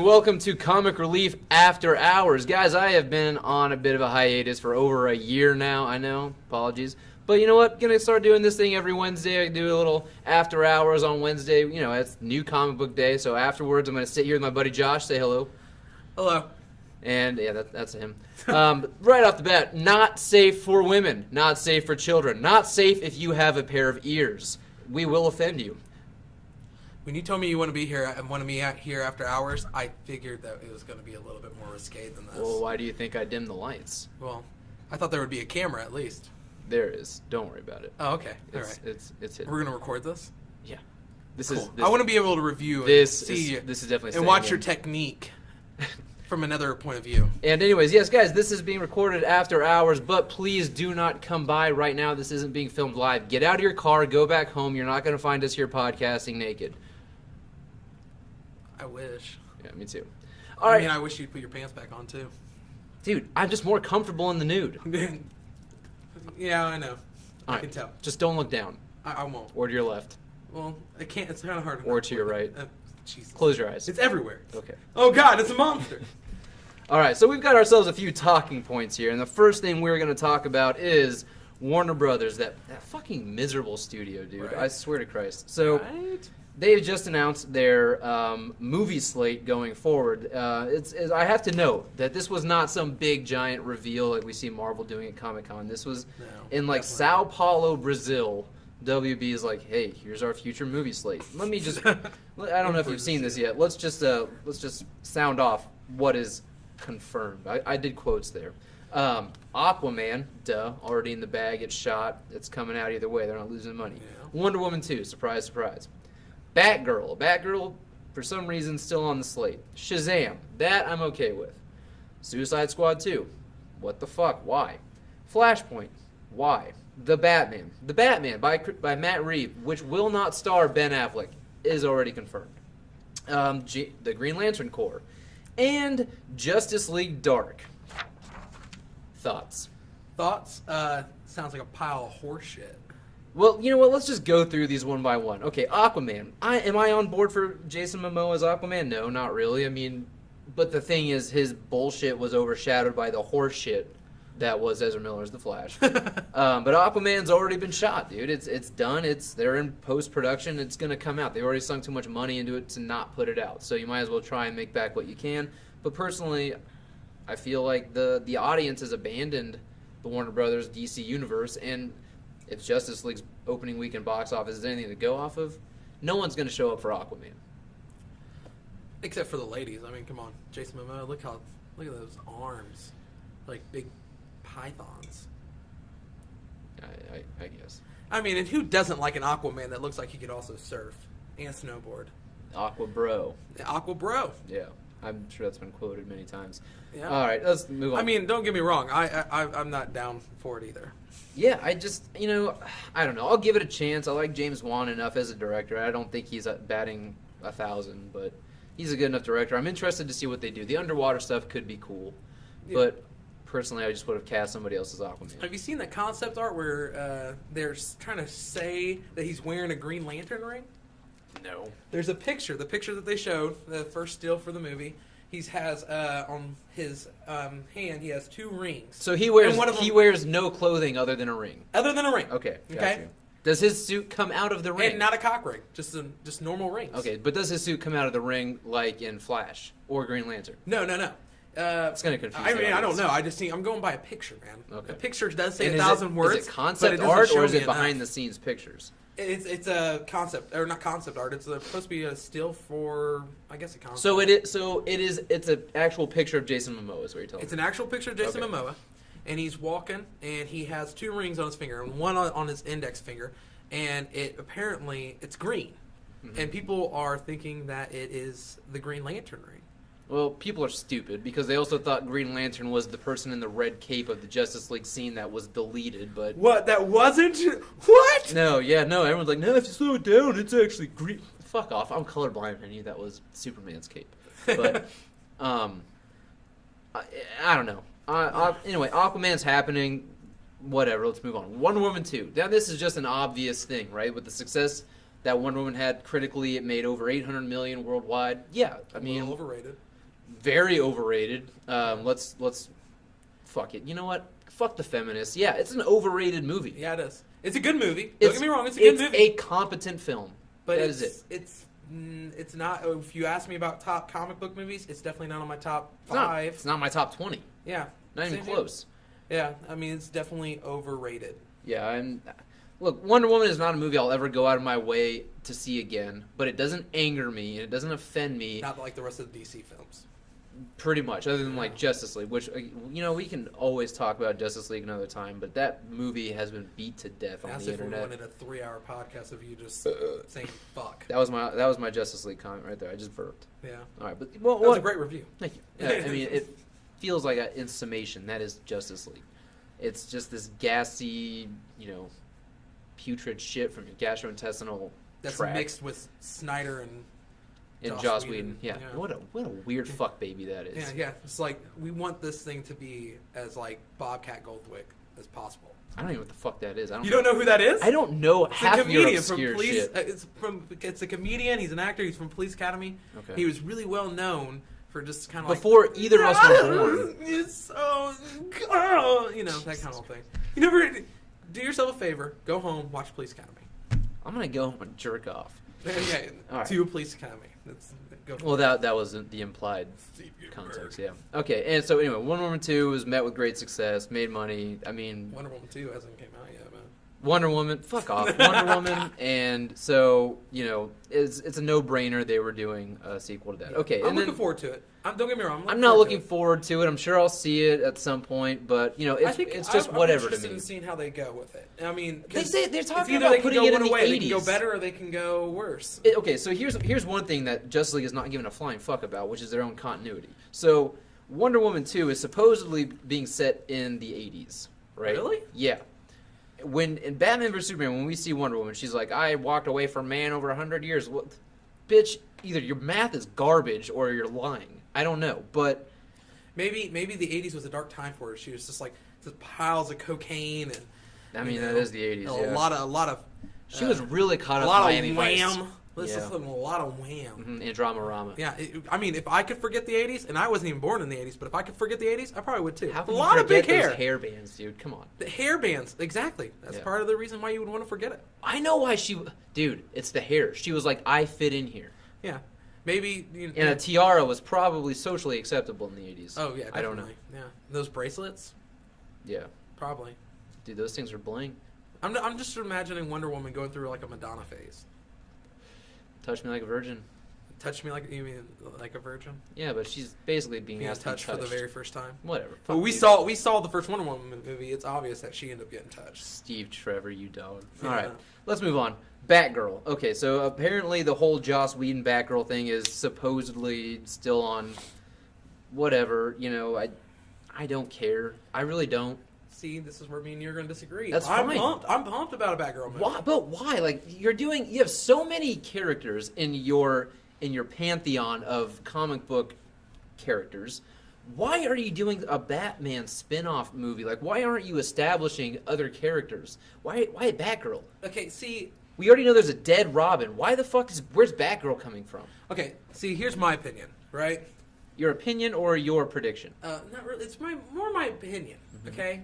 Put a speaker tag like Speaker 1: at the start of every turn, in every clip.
Speaker 1: welcome to Comic Relief After Hours. Guys, I have been on a bit of a hiatus for over a year now, I know, apologies. But you know what, gonna start doing this thing every Wednesday. I do a little After Hours on Wednesday. You know, it's new comic book day, so afterwards I'm gonna sit here with my buddy Josh, say hello.
Speaker 2: Hello.
Speaker 1: And yeah, that's him. Right off the bat, not safe for women, not safe for children, not safe if you have a pair of ears. We will offend you.
Speaker 2: When you told me you want to be here and want to be here after hours, I figured that it was going to be a little bit more risque than this.
Speaker 1: Well, why do you think I dimmed the lights?
Speaker 2: Well, I thought there would be a camera at least.
Speaker 1: There is. Don't worry about it.
Speaker 2: Oh, okay. All
Speaker 1: right. It's hidden.
Speaker 2: We're going to record this?
Speaker 1: Yeah. This
Speaker 2: cool.
Speaker 1: is.
Speaker 2: I want to be able to review it.
Speaker 1: This is definitely.
Speaker 2: And watch your technique from another point of view.
Speaker 1: And anyways, yes, guys, this is being recorded after hours, but please do not come by right now. This isn't being filmed live. Get out of your car, go back home. You're not going to find us here podcasting naked.
Speaker 2: I wish.
Speaker 1: Yeah, me too.
Speaker 2: All right. I mean, I wish you'd put your pants back on, too.
Speaker 1: Dude, I'm just more comfortable in the nude.
Speaker 2: Yeah, I know. I can tell.
Speaker 1: Just don't look down.
Speaker 2: I won't.
Speaker 1: Or to your left.
Speaker 2: Well, I can't. It's kind of hard.
Speaker 1: Or to your right.
Speaker 2: Jesus.
Speaker 1: Close your eyes.
Speaker 2: It's everywhere.
Speaker 1: Okay.
Speaker 2: Oh, God, it's a monster.
Speaker 1: All right, so we've got ourselves a few talking points here, and the first thing we're going to talk about is Warner Brothers, that fucking miserable studio, dude. Right. I swear to Christ. So they've just announced their movie slate going forward. I have to note that this was not some big giant reveal like we see Marvel doing at Comic-Con. This was in like Sao Paulo, Brazil. WB is like, hey, here's our future movie slate. Let me just, I don't know if you've seen this yet. Let's just sound off what is confirmed. I did quotes there. Aquaman, already in the bag. It's shot. It's coming out either way. They're not losing money. Yeah. Wonder Woman 2, surprise, surprise. Batgirl, for some reason, still on the slate. Shazam, that I'm okay with. Suicide Squad 2, what the fuck? Why? Flashpoint, why? The Batman by Matt Reeves, which will not star Ben Affleck, is already confirmed. The Green Lantern Corps, and Justice League Dark. Thoughts?
Speaker 2: Sounds like a pile of horse shit.
Speaker 1: Well, you know what? Let's just go through these one by one. Okay, Aquaman. Am I on board for Jason Momoa as Aquaman? No, not really. I mean, but the thing is, his bullshit was overshadowed by the horse shit that was Ezra Miller's The Flash. But Aquaman's already been shot, dude. It's done. They're in post-production. It's going to come out. They've already sunk too much money into it to not put it out. So you might as well try and make back what you can. But personally, I feel like the audience has abandoned the Warner Brothers DC universe, and if Justice League's opening weekend box office is anything to go off of, no one's going to show up for Aquaman.
Speaker 2: Except for the ladies. I mean, come on. Jason Momoa, look at those arms. Like big pythons.
Speaker 1: I guess.
Speaker 2: I mean, and who doesn't like an Aquaman that looks like he could also surf and snowboard?
Speaker 1: Aqua Bro.
Speaker 2: Aqua Bro.
Speaker 1: Yeah. I'm sure that's been quoted many times.
Speaker 2: Yeah.
Speaker 1: All right, let's move on.
Speaker 2: I mean, don't get me wrong. I'm not down for it either.
Speaker 1: Yeah, I don't know. I'll give it a chance. I like James Wan enough as a director. I don't think he's batting 1,000, but he's a good enough director. I'm interested to see what they do. The underwater stuff could be cool, but personally, I just would have cast somebody else as Aquaman.
Speaker 2: Have you seen the concept art where they're trying to say that he's wearing a Green Lantern ring?
Speaker 1: No.
Speaker 2: There's a picture. The picture that they showed, the first still for the movie, he has on his hand, he has 2 rings.
Speaker 1: So he wears no clothing other than a ring.
Speaker 2: Other than a ring.
Speaker 1: Okay. You. Does his suit come out of the ring?
Speaker 2: And not a cock ring, just normal rings.
Speaker 1: Okay, but does his suit come out of the ring like in Flash or Green Lantern?
Speaker 2: No.
Speaker 1: It's going to confuse
Speaker 2: I mean, I don't know. I'm going by a picture, man.
Speaker 1: Okay.
Speaker 2: The picture does say 1,000 words.
Speaker 1: Is it concept art or is it behind the scenes pictures?
Speaker 2: It's a concept, or not concept art. It's supposed to be a still for, I guess, a concept.
Speaker 1: It's an actual picture of Jason Momoa, is what you're telling me.
Speaker 2: It's an actual picture of Jason Momoa, and he's walking, and he has 2 rings on his finger, and one on his index finger, and it's green, and people are thinking that it is the Green Lantern ring.
Speaker 1: Well, people are stupid because they also thought Green Lantern was the person in the red cape of the Justice League scene that was deleted, but...
Speaker 2: What? That wasn't? What?
Speaker 1: No, everyone's like, no, if you slow it down, it's actually green. Fuck off, I'm colorblind, I knew that was Superman's cape. But, I don't know. Anyway, Aquaman's happening, whatever, let's move on. Wonder Woman 2. Now, this is just an obvious thing, right? With the success that Wonder Woman had critically, it made over $800 million worldwide. Yeah, I mean...
Speaker 2: A little overrated.
Speaker 1: very overrated. Let's fuck it. You know what? Fuck the feminists. Yeah, it's an overrated movie.
Speaker 2: Yeah, it is. It's a good movie. Don't get me wrong. It's a good movie.
Speaker 1: It's a competent film.
Speaker 2: But
Speaker 1: that is it.
Speaker 2: It's not. If you ask me about top comic book movies, it's definitely not on my top 5.
Speaker 1: It's not my top 20.
Speaker 2: Yeah,
Speaker 1: not even close.
Speaker 2: Yeah, I mean it's definitely overrated.
Speaker 1: Yeah, look, Wonder Woman is not a movie I'll ever go out of my way to see again, but it doesn't anger me and it doesn't offend me.
Speaker 2: Not like the rest of the DC films.
Speaker 1: Pretty much, other than like Justice League, which we can always talk about Justice League another time, but that movie has been beat to death on the internet.
Speaker 2: We wanted a 3-hour podcast of you just saying fuck.
Speaker 1: That was my Justice League comment right there. I just burped.
Speaker 2: Yeah.
Speaker 1: All right, but
Speaker 2: that was a great review.
Speaker 1: Thank you. I mean, it feels like in summation, that is Justice League. It's just this gassy, putrid shit from your gastrointestinal tract.
Speaker 2: Mixed with Snyder and
Speaker 1: Joss Whedon. Yeah. What a weird fuck baby that is.
Speaker 2: Yeah. It's like we want this thing to be as like Bobcat Goldthwait as possible.
Speaker 1: I don't even know what the fuck that is.
Speaker 2: You don't know who that is?
Speaker 1: I don't know half of your
Speaker 2: from
Speaker 1: obscure
Speaker 2: Police,
Speaker 1: shit.
Speaker 2: It's a comedian. He's an actor. He's from Police Academy.
Speaker 1: Okay.
Speaker 2: He was really well known for just kind of
Speaker 1: before either of us were born.
Speaker 2: It's so, that kind of thing. You never do yourself a favor. Go home. Watch Police Academy.
Speaker 1: I'm gonna go home and jerk off.
Speaker 2: Yeah,
Speaker 1: right.
Speaker 2: To Police Academy.
Speaker 1: That was the implied context, yeah. Okay, and so anyway, Wonder Woman 2 was met with great success, made money. I mean,
Speaker 2: Wonder Woman 2 hasn't came out yet, man.
Speaker 1: Wonder Woman, fuck off, Wonder Woman, and so it's a no-brainer they were doing a sequel to that.
Speaker 2: Yeah.
Speaker 1: Okay,
Speaker 2: I'm looking forward to it. Don't get me wrong.
Speaker 1: I'm not looking forward to it. I'm sure I'll see it at some point, but it's just whatever to me.
Speaker 2: I'm interested in seeing how they go with it. I mean,
Speaker 1: they're talking about putting it in the 80s.
Speaker 2: They can go better or they can go worse.
Speaker 1: Okay, so here's one thing that Justice League is not giving a flying fuck about, which is their own continuity. So Wonder Woman 2 is supposedly being set in the 80s, right?
Speaker 2: Really?
Speaker 1: Yeah. When in Batman vs Superman, when we see Wonder Woman, she's like, "I walked away from man over 100 years." Well, bitch, either your math is garbage or you're lying. I don't know, but
Speaker 2: maybe the 80s was a dark time for her. She was just like piles of cocaine and.
Speaker 1: I mean, that is the 80s.
Speaker 2: A lot of.
Speaker 1: She was really caught up in Miami Vice.
Speaker 2: Wham. Listen to a lot of Wham.
Speaker 1: Mm-hmm. And Dramarama.
Speaker 2: Yeah, I mean, if I could forget the 80s, and I wasn't even born in the 80s, but if I could forget the 80s, I probably would too.
Speaker 1: How can
Speaker 2: a lot of big hair.
Speaker 1: Those hair bands, dude. Come on.
Speaker 2: The hair bands, exactly. That's part of the reason why you would want to forget it.
Speaker 1: I know why dude, it's the hair. She was like, I fit in here.
Speaker 2: Yeah. Maybe.
Speaker 1: And a tiara was probably socially acceptable in the 80s.
Speaker 2: Oh, yeah, definitely.
Speaker 1: I don't know.
Speaker 2: Yeah. Those bracelets?
Speaker 1: Yeah.
Speaker 2: Probably.
Speaker 1: Dude, those things are bling.
Speaker 2: I'm just imagining Wonder Woman going through like a Madonna phase.
Speaker 1: Touch me like a virgin.
Speaker 2: Touch me like a virgin?
Speaker 1: Yeah, but she's basically being asked to be touched
Speaker 2: for the very first time.
Speaker 1: Whatever.
Speaker 2: But we saw the first Wonder Woman movie. It's obvious that she ended up getting touched.
Speaker 1: Steve Trevor, you dog.
Speaker 2: Yeah.
Speaker 1: All right, let's move on. Batgirl. Okay, so apparently the whole Joss Whedon Batgirl thing is supposedly still on. Whatever, I don't care. I really don't.
Speaker 2: See, this is where me and you are going to disagree.
Speaker 1: That's fine.
Speaker 2: I'm pumped about a Batgirl movie.
Speaker 1: Why? But why? Like you have so many characters in your pantheon of comic book characters. Why are you doing a Batman spin-off movie? Like, why aren't you establishing other characters? Why Batgirl?
Speaker 2: Okay, see,
Speaker 1: we already know there's a dead Robin. Why the fuck where's Batgirl coming from?
Speaker 2: Okay, see, here's my opinion, right?
Speaker 1: Your opinion or your prediction?
Speaker 2: Not really. It's more my opinion. Mm-hmm. Okay.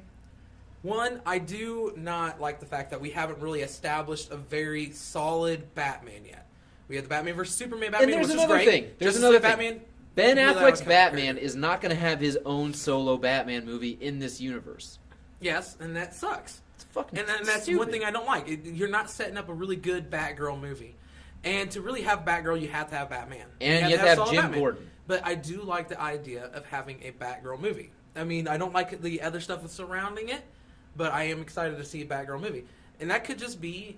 Speaker 2: One, I do not like the fact that we haven't really established a very solid Batman yet. We had the Batman vs Superman Batman,
Speaker 1: and
Speaker 2: which is great.
Speaker 1: There's another thing.
Speaker 2: Batman.
Speaker 1: Ben Affleck's Batman is not going to have his own solo Batman movie in this universe.
Speaker 2: Yes, and that sucks.
Speaker 1: It's fucking
Speaker 2: and that's
Speaker 1: stupid.
Speaker 2: one thing I don't like. You're not setting up a really good Batgirl movie. And to really have Batgirl, you have to have Batman.
Speaker 1: And you have to have Jim
Speaker 2: Batman.
Speaker 1: Gordon.
Speaker 2: But I do like the idea of having a Batgirl movie. I mean, I don't like the other stuff that's surrounding it, but I am excited to see a Batgirl movie. And that could just be,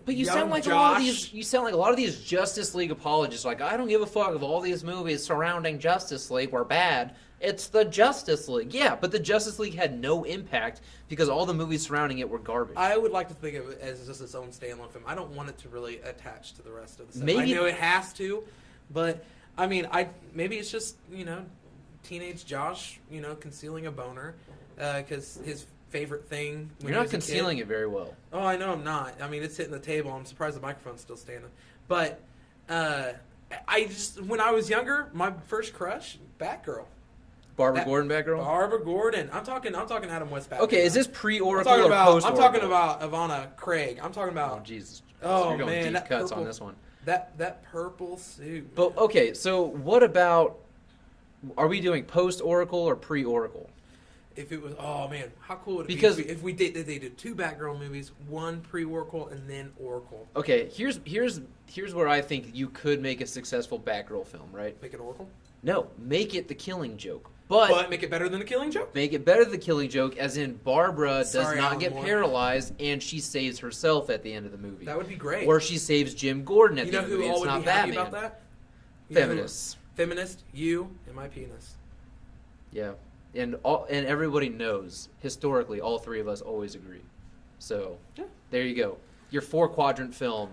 Speaker 1: But you sound like a lot of these. You sound like a lot of these Justice League apologists. Like, I don't give a fuck if all these movies surrounding Justice League were bad. It's the Justice League. Yeah, but the Justice League had no impact because all the movies surrounding it were garbage.
Speaker 2: I would like to think of it as just its own standalone film. I don't want it to really attach to the rest of the stuff.
Speaker 1: Maybe
Speaker 2: I know it has to, but I mean, maybe it's just teenage Josh, concealing a boner because his favorite thing. When
Speaker 1: You're not concealing it very well.
Speaker 2: Oh, I know I'm not. I mean, it's hitting the table. I'm surprised the microphone's still standing. But I just when I was younger, my first crush, Batgirl.
Speaker 1: Barbara Gordon, Batgirl.
Speaker 2: Barbara Gordon. I'm talking Adam West Batgirl.
Speaker 1: Okay, is this pre-Oracle or post-Oracle?
Speaker 2: I'm talking about Ivana Craig. I'm talking about.
Speaker 1: Oh Jesus!
Speaker 2: Oh
Speaker 1: You're going
Speaker 2: man,
Speaker 1: deep cuts on this one.
Speaker 2: That purple suit.
Speaker 1: But okay, so what about? Are we doing post-Oracle or pre-Oracle?
Speaker 2: If it was, oh man, how cool would it
Speaker 1: Because
Speaker 2: be if we did? They did 2 Batgirl movies, 1 pre-Oracle and then Oracle.
Speaker 1: Okay, here's where I think you could make a successful Batgirl film, right?
Speaker 2: Make it Oracle?
Speaker 1: No, make it The Killing Joke. But
Speaker 2: make it better than The Killing Joke?
Speaker 1: Make it better than The Killing Joke, as in Barbara does not
Speaker 2: Alan
Speaker 1: get
Speaker 2: Moore.
Speaker 1: paralyzed and she saves herself at the end of the movie.
Speaker 2: That would be great.
Speaker 1: Or she saves Jim Gordon at
Speaker 2: you
Speaker 1: the
Speaker 2: know
Speaker 1: end of the movie.
Speaker 2: who all
Speaker 1: It's
Speaker 2: would
Speaker 1: not
Speaker 2: be happy
Speaker 1: Batman.
Speaker 2: about that?
Speaker 1: Feminists.
Speaker 2: Feminist, you, and my penis.
Speaker 1: Yeah. And everybody knows, historically, all 3 of us always agree. So, there you go. Your 4-quadrant film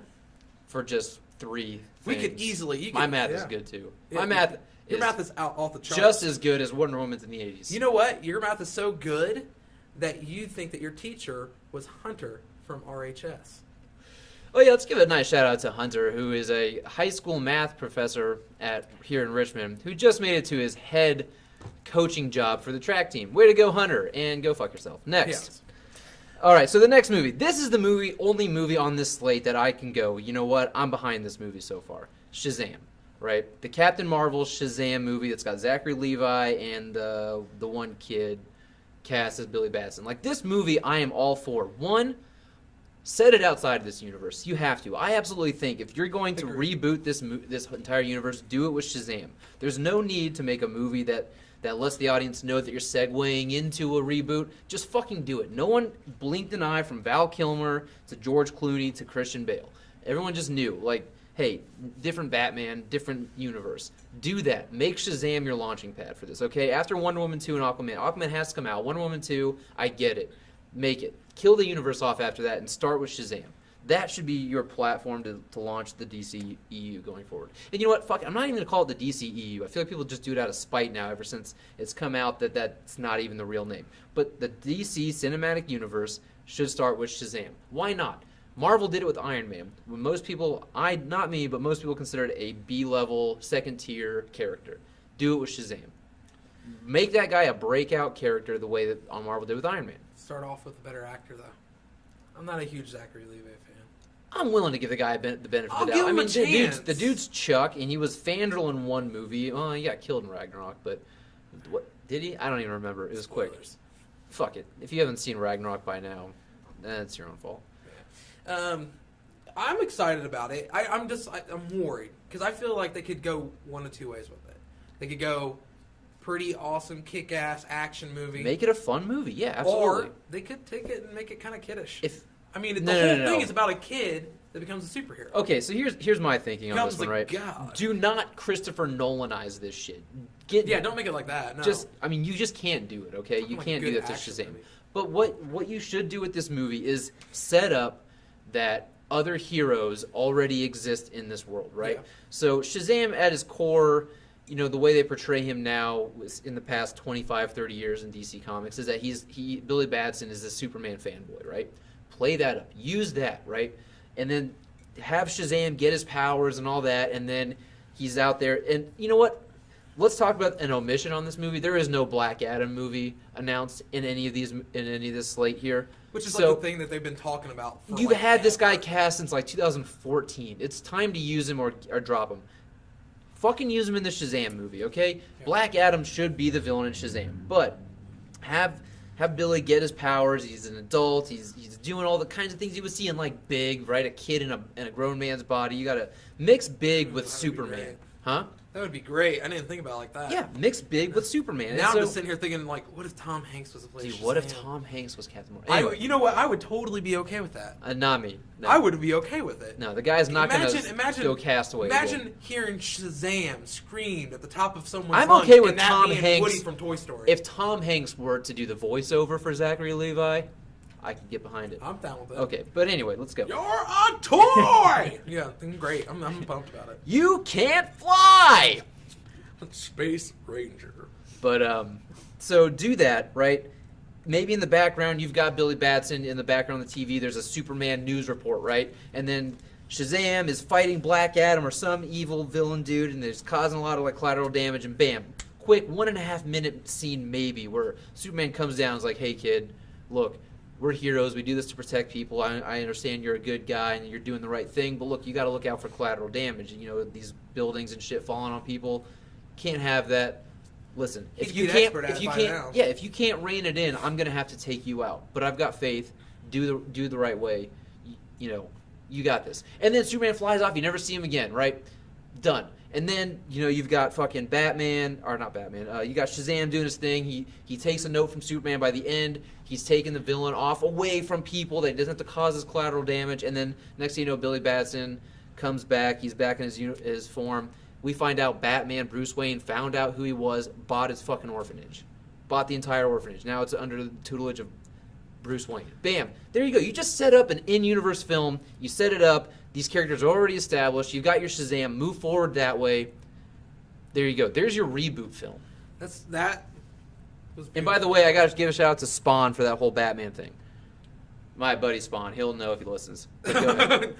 Speaker 1: for just 3 things.
Speaker 2: We could easily...
Speaker 1: My math is good, too.
Speaker 2: Yeah,
Speaker 1: My math...
Speaker 2: Your math is out off the charts.
Speaker 1: Just as good as Wonder Woman's in the 80s.
Speaker 2: You know what? Your math is so good that you think that your teacher was Hunter from RHS.
Speaker 1: Oh yeah, let's give a nice shout out to Hunter, who is a high school math professor here in Richmond, who just made it to his head coaching job for the track team. Way to go, Hunter, and go fuck yourself. Next.
Speaker 2: Yes.
Speaker 1: All right, so the next movie. This is the only movie on this slate that I can go, you know what? I'm behind this movie so far. Shazam. Right, the Captain Marvel Shazam movie that's got Zachary Levi and the one kid cast as Billy Batson. Like, this movie, I am all for. One, set it outside of this universe. You have to. I absolutely think if you're going to reboot this entire universe, do it with Shazam. There's no need to make a movie that lets the audience know that you're segueing into a reboot. Just fucking do it. No one blinked an eye from Val Kilmer to George Clooney to Christian Bale. Everyone just knew, like, hey, different Batman, different universe. Do that. Make Shazam your launching pad for this, okay? After Wonder Woman 2 and Aquaman. Aquaman has to come out. Wonder Woman 2, I get it. Make it. Kill the universe off after that and start with Shazam. That should be your platform to launch the DCEU going forward. And you know what? Fuck it. I'm not even going to call it the DCEU. I feel like people just do it out of spite now ever since it's come out that that's not even the real name. But the DC Cinematic Universe should start with Shazam. Why not? Marvel did it with Iron Man. When most people, not me, but most people consider it a B-level, second-tier character. Do it with Shazam. Make that guy a breakout character the way that Marvel did with Iron Man.
Speaker 2: Start off with a better actor, though. I'm not a huge Zachary Levi fan.
Speaker 1: I'm willing to give the guy the benefit of the doubt.
Speaker 2: Give him a chance.
Speaker 1: The dude's Chuck, and he was Fandral in one movie. Oh, he got killed in Ragnarok, but what did he? I don't even remember. It was quick. Fuck it. If you haven't seen Ragnarok by now, that's your own fault.
Speaker 2: I'm excited about it. I'm worried because I feel like they could go one of 2 ways with it. They could go pretty awesome, kick-ass action movie.
Speaker 1: Make it a fun movie, yeah, absolutely.
Speaker 2: Or they could take it and make it kind of kiddish.
Speaker 1: The
Speaker 2: whole thing is about a kid that becomes a superhero.
Speaker 1: Okay, so here's my thinking on this one, right?
Speaker 2: God.
Speaker 1: Do not Christopher Nolanize this shit.
Speaker 2: Don't make it like that. No.
Speaker 1: You just can't do it, okay? You can't do that to Shazam.
Speaker 2: Movie.
Speaker 1: But what you should do with this movie is set up that other heroes already exist in this world, right?
Speaker 2: Yeah.
Speaker 1: So Shazam at his core, the way they portray him now in the past 25, 30 years in DC Comics is that Billy Batson is a Superman fanboy, right? Play that up. Use that, right? And then have Shazam get his powers and all that, and then he's out there. And you know what? Let's talk about an omission on this movie. There is no Black Adam movie announced in any of this slate here.
Speaker 2: Which is like the thing that they've been talking about.
Speaker 1: You've had this guy cast since like 2014. It's time to use him or drop him. Fucking use him in the Shazam movie, okay? Yeah. Black Adam should be the villain in Shazam, but have Billy get his powers. He's an adult. He's doing all the kinds of things you would see in like Big, right? A kid in a grown man's body. You gotta mix Big with Superman, huh?
Speaker 2: That would be great. I didn't think about it like that.
Speaker 1: Yeah, mix Big with Superman.
Speaker 2: Now I'm just sitting here thinking, like, what if Tom Hanks was a place?
Speaker 1: Dude, what if Tom Hanks was Captain Marvel? Anyway,
Speaker 2: you know what? I would totally be okay with that.
Speaker 1: Not me. No.
Speaker 2: I would be okay with it.
Speaker 1: No, the guy's not going to go Castaway.
Speaker 2: Imagine hearing Shazam screamed at the top of someone's
Speaker 1: I'm
Speaker 2: lungs
Speaker 1: okay with
Speaker 2: and that
Speaker 1: Tom
Speaker 2: being
Speaker 1: Hanks.
Speaker 2: Woody from Toy Story.
Speaker 1: If Tom Hanks were to do the voiceover for Zachary Levi, I could get behind it.
Speaker 2: I'm down with it.
Speaker 1: Okay, but anyway, let's go.
Speaker 2: You're a toy! Yeah, great. I'm pumped about it.
Speaker 1: You can't fly!
Speaker 2: Space Ranger.
Speaker 1: But, so do that, right? Maybe in the background you've got Billy Batson. In the background of the TV there's a Superman news report, right? And then Shazam is fighting Black Adam or some evil villain dude, and there's causing a lot of like collateral damage, and bam, quick 1.5 minute scene maybe where Superman comes down and is like, hey kid, look, we're heroes, we do this to protect people, I understand you're a good guy and you're doing the right thing, but look, you got to look out for collateral damage, you know, these buildings and shit falling on people, can't have that. Listen, if you can't rein it in, I'm gonna have to take you out. But I've got faith. Do the right way. You know, you got this. And then Superman flies off. You never see him again, right? Done. And then you've got fucking Batman, or not Batman. You got Shazam doing his thing. He takes a note from Superman. By the end, he's taking the villain off away from people that doesn't have to cause his collateral damage. And then next thing you know, Billy Batson comes back. He's back in his form. We find out Batman, Bruce Wayne, found out who he was, bought his fucking orphanage. Bought the entire orphanage. Now it's under the tutelage of Bruce Wayne. Bam. There you go. You just set up an in-universe film. You set it up. These characters are already established. You've got your Shazam. Move forward that way. There you go. There's your reboot film.
Speaker 2: That was beautiful.
Speaker 1: And by the way, I got to give a shout out to Spawn for that whole Batman thing. My buddy Spawn. He'll know if he listens. But go ahead.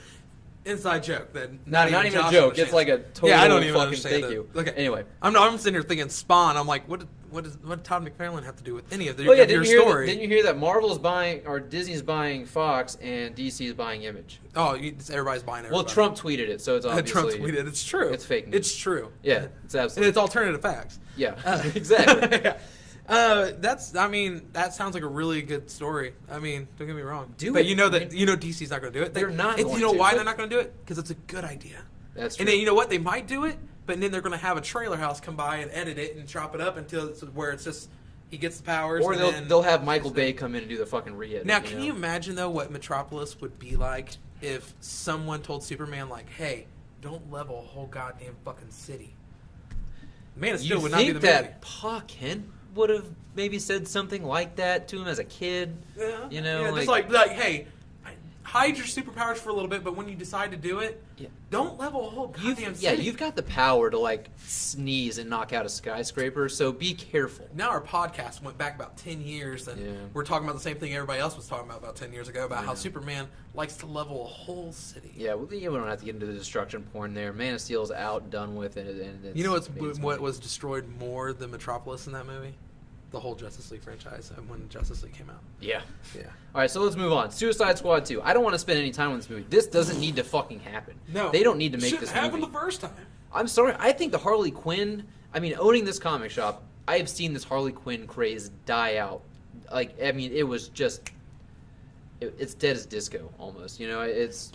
Speaker 2: Inside joke. That
Speaker 1: not even a joke. It's like a total
Speaker 2: I don't even
Speaker 1: fucking
Speaker 2: understand
Speaker 1: thank you.
Speaker 2: Okay.
Speaker 1: Anyway.
Speaker 2: I'm sitting here thinking Spawn. I'm like, what does Todd McFarlane have to do with any of
Speaker 1: your
Speaker 2: story?
Speaker 1: Didn't you hear that Marvel's buying, or Disney's buying Fox, and DC's buying Image?
Speaker 2: Oh, everybody's buying everybody.
Speaker 1: Well, Trump tweeted it, so it's obviously...
Speaker 2: Trump tweeted It's true.
Speaker 1: It's fake news.
Speaker 2: It's true.
Speaker 1: Yeah, it's absolutely...
Speaker 2: And it's alternative facts.
Speaker 1: Yeah, exactly.
Speaker 2: Yeah. That sounds like a really good story. I mean, don't get me wrong. DC's not going to do it.
Speaker 1: They're not going to.
Speaker 2: You know why they're not going to do it? Because it's a good idea.
Speaker 1: That's true.
Speaker 2: And then you know what? They might do it, but then they're going to have a trailer house come by and edit it and chop it up until it's where it's just he gets the powers.
Speaker 1: Or they'll have Michael Bay come in and do the fucking re-edit.
Speaker 2: Now, can you imagine though what Metropolis would be like if someone told Superman like, "Hey, don't level a whole goddamn fucking city." Man of Steel would not be the movie.
Speaker 1: You think that Pa Kent would have maybe said something like that to him as a kid?
Speaker 2: Yeah.
Speaker 1: You know,
Speaker 2: just like, hey, hide your superpowers for a little bit, but when you decide to do it, don't level a whole goddamn city.
Speaker 1: Yeah, you've got the power to like sneeze and knock out a skyscraper, so be careful.
Speaker 2: Now our podcast went back about 10 years, and we're talking about the same thing everybody else was talking about 10 years ago, about how Superman likes to level a whole city.
Speaker 1: Yeah, we don't have to get into the destruction porn there. Man of Steel's out, done with it. And it's,
Speaker 2: you know what was destroyed more than Metropolis in that movie? The whole Justice League franchise when Justice League came out.
Speaker 1: Yeah.
Speaker 2: Yeah.
Speaker 1: All right, so let's move on. Suicide Squad 2. I don't want to spend any time on this movie. This doesn't need to fucking happen.
Speaker 2: No.
Speaker 1: They don't need to make this movie.
Speaker 2: Shouldn't happen the first time.
Speaker 1: I'm sorry. I think the Harley Quinn... I mean, owning this comic shop, I have seen this Harley Quinn craze die out. Like, I mean, it was just... It's dead as disco, almost. You know, it's...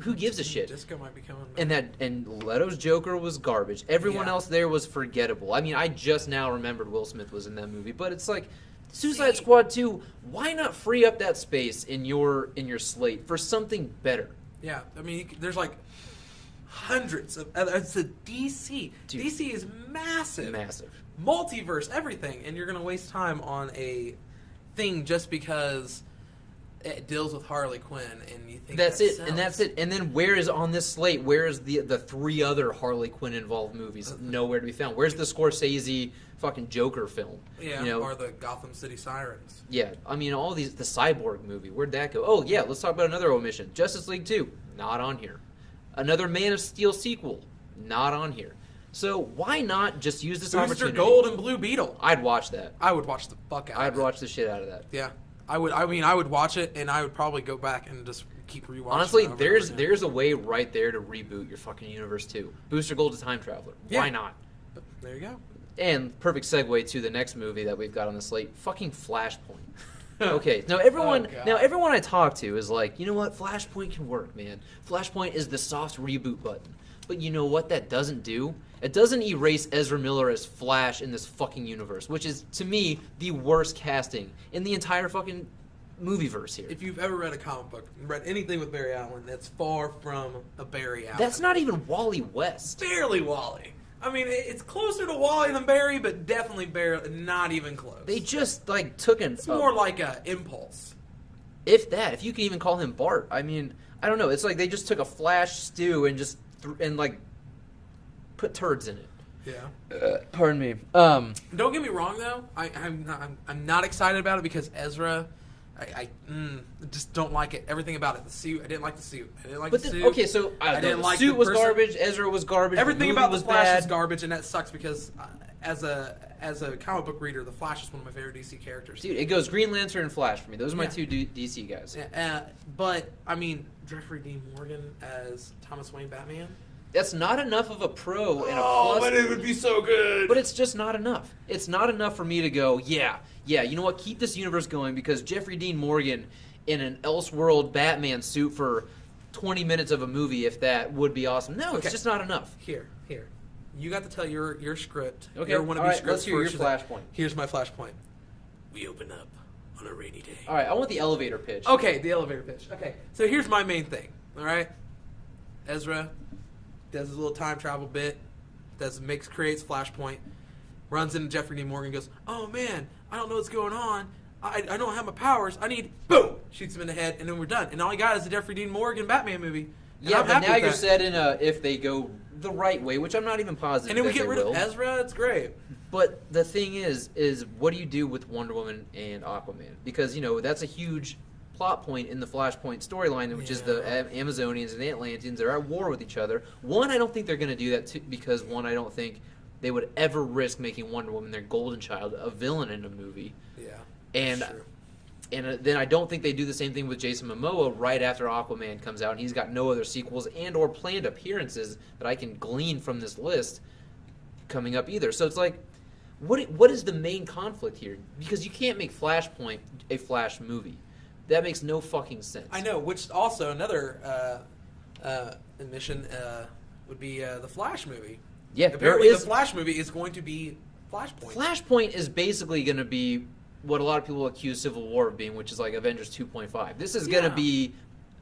Speaker 1: Who gives a shit?
Speaker 2: Disco might be coming back.
Speaker 1: And Leto's Joker was garbage. Everyone else there was forgettable. I mean, I just now remembered Will Smith was in that movie, but it's like Suicide Squad 2, why not free up that space in your slate for something better?
Speaker 2: Yeah, I mean, there's like hundreds of it's a DC. Dude, DC is massive.
Speaker 1: Massive.
Speaker 2: Multiverse, everything, and you're going to waste time on a thing just because it deals with Harley Quinn, and you think
Speaker 1: that's it. And then where is on this slate? Where is the 3 other Harley Quinn involved movies? Nowhere to be found. Where's the Scorsese fucking Joker film?
Speaker 2: Yeah,
Speaker 1: you know?
Speaker 2: Or the Gotham City Sirens.
Speaker 1: Yeah, I mean all these. The Cyborg movie. Where'd that go? Oh yeah, let's talk about another omission. Justice League 2, not on here. Another Man of Steel sequel, not on here. So why not just use this opportunity?
Speaker 2: Booster Gold and Blue Beetle.
Speaker 1: I'd watch that.
Speaker 2: I would watch the fuck out.
Speaker 1: I'd watch the shit out of that.
Speaker 2: Yeah. I would watch it, and I would probably go back and just keep rewatching.
Speaker 1: Honestly, there's a way right there to reboot your fucking universe too. Booster Gold's a time traveler.
Speaker 2: Yeah.
Speaker 1: Why not?
Speaker 2: But there you go.
Speaker 1: And perfect segue to the next movie that we've got on the slate. Fucking Flashpoint. Okay, now everyone I talk to is like, you know what? Flashpoint can work, man. Flashpoint is the soft reboot button. But you know what that doesn't do? It doesn't erase Ezra Miller as Flash in this fucking universe, which is, to me, the worst casting in the entire fucking movieverse here.
Speaker 2: If you've ever read a comic book, read anything with Barry Allen, that's far from a Barry Allen.
Speaker 1: That's not even Wally West.
Speaker 2: Barely Wally. I mean, it's closer to Wally than Barry, but definitely Barry, not even close.
Speaker 1: They just, like, took an...
Speaker 2: It's more like a Impulse.
Speaker 1: If that. If you can even call him Bart. I mean, I don't know. It's like they just took a Flash stew and just... put turds in it.
Speaker 2: Yeah.
Speaker 1: Pardon me.
Speaker 2: Don't get me wrong though. I'm not excited about it because Ezra. I just don't like it. Everything about it. The suit. I didn't like the suit.
Speaker 1: Okay, so
Speaker 2: I didn't like
Speaker 1: the suit
Speaker 2: the
Speaker 1: was
Speaker 2: person.
Speaker 1: garbage. Ezra was garbage.
Speaker 2: Everything
Speaker 1: the
Speaker 2: about
Speaker 1: was
Speaker 2: the Flash
Speaker 1: bad.
Speaker 2: is garbage, and that sucks because as a comic book reader, the Flash is one of my favorite DC characters.
Speaker 1: Dude, it goes Green Lantern and Flash for me. Those are my two DC guys.
Speaker 2: But I mean, Jeffrey Dean Morgan as Thomas Wayne Batman.
Speaker 1: That's not enough of a pro and a plus.
Speaker 2: But it would be so good.
Speaker 1: But it's just not enough. It's not enough for me to go, yeah, you know what, keep this universe going because Jeffrey Dean Morgan in an Elseworld Batman suit for 20 minutes of a movie, if that, would be awesome. No, it's just not enough.
Speaker 2: Here. You got to tell your script.
Speaker 1: Okay,
Speaker 2: your wannabe script.
Speaker 1: Let's hear your flashpoint.
Speaker 2: Here's my flashpoint. We open up on a rainy day.
Speaker 1: All right, I want the elevator pitch.
Speaker 2: Okay, the elevator pitch. Okay, so here's my main thing. All right, Ezra does his little time travel bit, creates Flashpoint, runs into Jeffrey Dean Morgan, goes, "Oh man, I don't know what's going on. I don't have my powers. I need..." Boom! Shoots him in the head, and then we're done. And all he got is a Jeffrey Dean Morgan Batman movie. And
Speaker 1: Yeah,
Speaker 2: I'm
Speaker 1: but
Speaker 2: happy
Speaker 1: now
Speaker 2: with
Speaker 1: you're
Speaker 2: that.
Speaker 1: set in if they go the right way, which I'm not even positive.
Speaker 2: And then we
Speaker 1: that
Speaker 2: get
Speaker 1: they
Speaker 2: rid
Speaker 1: will.
Speaker 2: of Ezra. It's great.
Speaker 1: But the thing is what do you do with Wonder Woman and Aquaman? Because, that's a huge plot point in the Flashpoint storyline, which is the Amazonians and the Atlanteans. They're at war with each other. One, I don't think they're going to do that because, one, I don't think they would ever risk making Wonder Woman, their golden child, a villain in a movie.
Speaker 2: Yeah,
Speaker 1: And
Speaker 2: that's true.
Speaker 1: And then I don't think they do the same thing with Jason Momoa right after Aquaman comes out, and he's got no other sequels and or planned appearances that I can glean from this list coming up either. So it's like, what is the main conflict here? Because you can't make Flashpoint a Flash movie. That makes no fucking sense.
Speaker 2: I know, which also another admission would be the Flash movie.
Speaker 1: Yeah,
Speaker 2: Apparently the Flash movie is going to be Flashpoint.
Speaker 1: Flashpoint is basically going to be what a lot of people accuse Civil War of being, which is like Avengers 2.5. This is going to be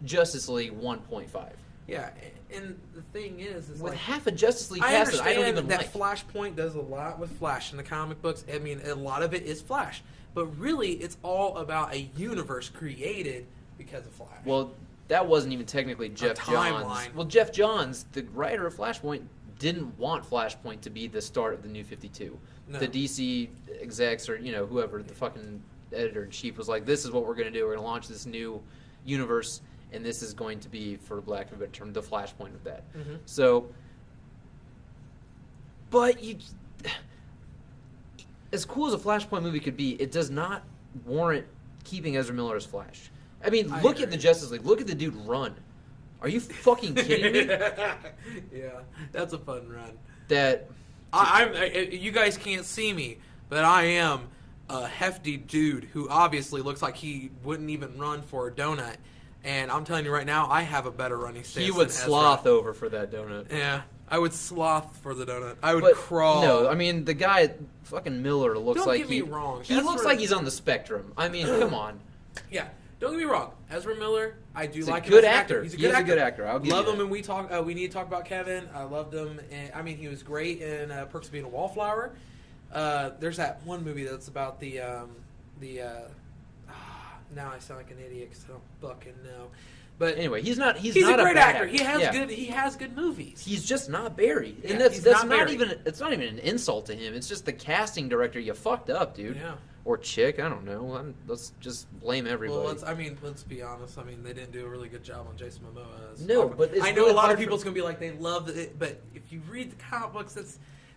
Speaker 1: Justice League 1.5.
Speaker 2: Yeah, and the thing is
Speaker 1: with
Speaker 2: like,
Speaker 1: half a Justice League
Speaker 2: I
Speaker 1: cast that
Speaker 2: understand
Speaker 1: I don't even
Speaker 2: that
Speaker 1: like.
Speaker 2: Flashpoint does a lot with Flash in the comic books. I mean, a lot of it is Flash, but really, it's all about a universe created because of Flash.
Speaker 1: Well, that wasn't even technically Jeff Johns.
Speaker 2: timeline.
Speaker 1: Well, Jeff Johns, the writer of Flashpoint, didn't want Flashpoint to be the start of the New 52.
Speaker 2: No.
Speaker 1: The DC execs or whoever, the fucking editor-in-chief was like, this is what we're going to do. We're going to launch this new universe, and this is going to be, for lack of a better term, the Flashpoint of that.
Speaker 2: Mm-hmm.
Speaker 1: So, but as cool as a Flashpoint movie could be, it does not warrant keeping Ezra Miller as Flash. I mean, look at the Justice League. Look at the dude run. Are you fucking kidding me?
Speaker 2: Yeah, that's a fun run.
Speaker 1: That
Speaker 2: you guys can't see me, but I am a hefty dude who obviously looks like he wouldn't even run for a donut. And I'm telling you right now, I have a better running stance.
Speaker 1: he would
Speaker 2: than
Speaker 1: sloth
Speaker 2: Ezra.
Speaker 1: over for that donut.
Speaker 2: Yeah, I would sloth for the donut. I would crawl.
Speaker 1: No, I mean the guy, fucking Miller, looks
Speaker 2: Don't
Speaker 1: like
Speaker 2: get me wrong.
Speaker 1: He looks like he's on the spectrum. I mean, come on.
Speaker 2: Yeah, don't get me wrong. Ezra Miller, I do like him
Speaker 1: good
Speaker 2: as an
Speaker 1: actor.
Speaker 2: He's a
Speaker 1: He
Speaker 2: good
Speaker 1: is a
Speaker 2: actor.
Speaker 1: good actor. I'll give
Speaker 2: Love
Speaker 1: you
Speaker 2: him,
Speaker 1: that.
Speaker 2: and we need to talk about Kevin. I loved him, and I mean he was great in Perks of Being a Wallflower. There's that one movie that's about the now I sound like an idiot because I don't fucking know. But
Speaker 1: Anyway, he's not
Speaker 2: he's
Speaker 1: not
Speaker 2: a great
Speaker 1: bad
Speaker 2: actor.
Speaker 1: actor.
Speaker 2: He has good movies.
Speaker 1: He's just not Barry,
Speaker 2: Yeah,
Speaker 1: and that's
Speaker 2: he's not
Speaker 1: not
Speaker 2: Barry.
Speaker 1: even it's not even an insult to him. It's just the casting director. You fucked up, dude.
Speaker 2: Yeah.
Speaker 1: Or chick. I don't know. Let's just blame everybody.
Speaker 2: Well, let's be honest. I mean, they didn't do a really good job on Jason Momoa.
Speaker 1: No, but it's
Speaker 2: I know
Speaker 1: really
Speaker 2: a lot
Speaker 1: hard
Speaker 2: of people's gonna be like they love it, but if you read the comic books,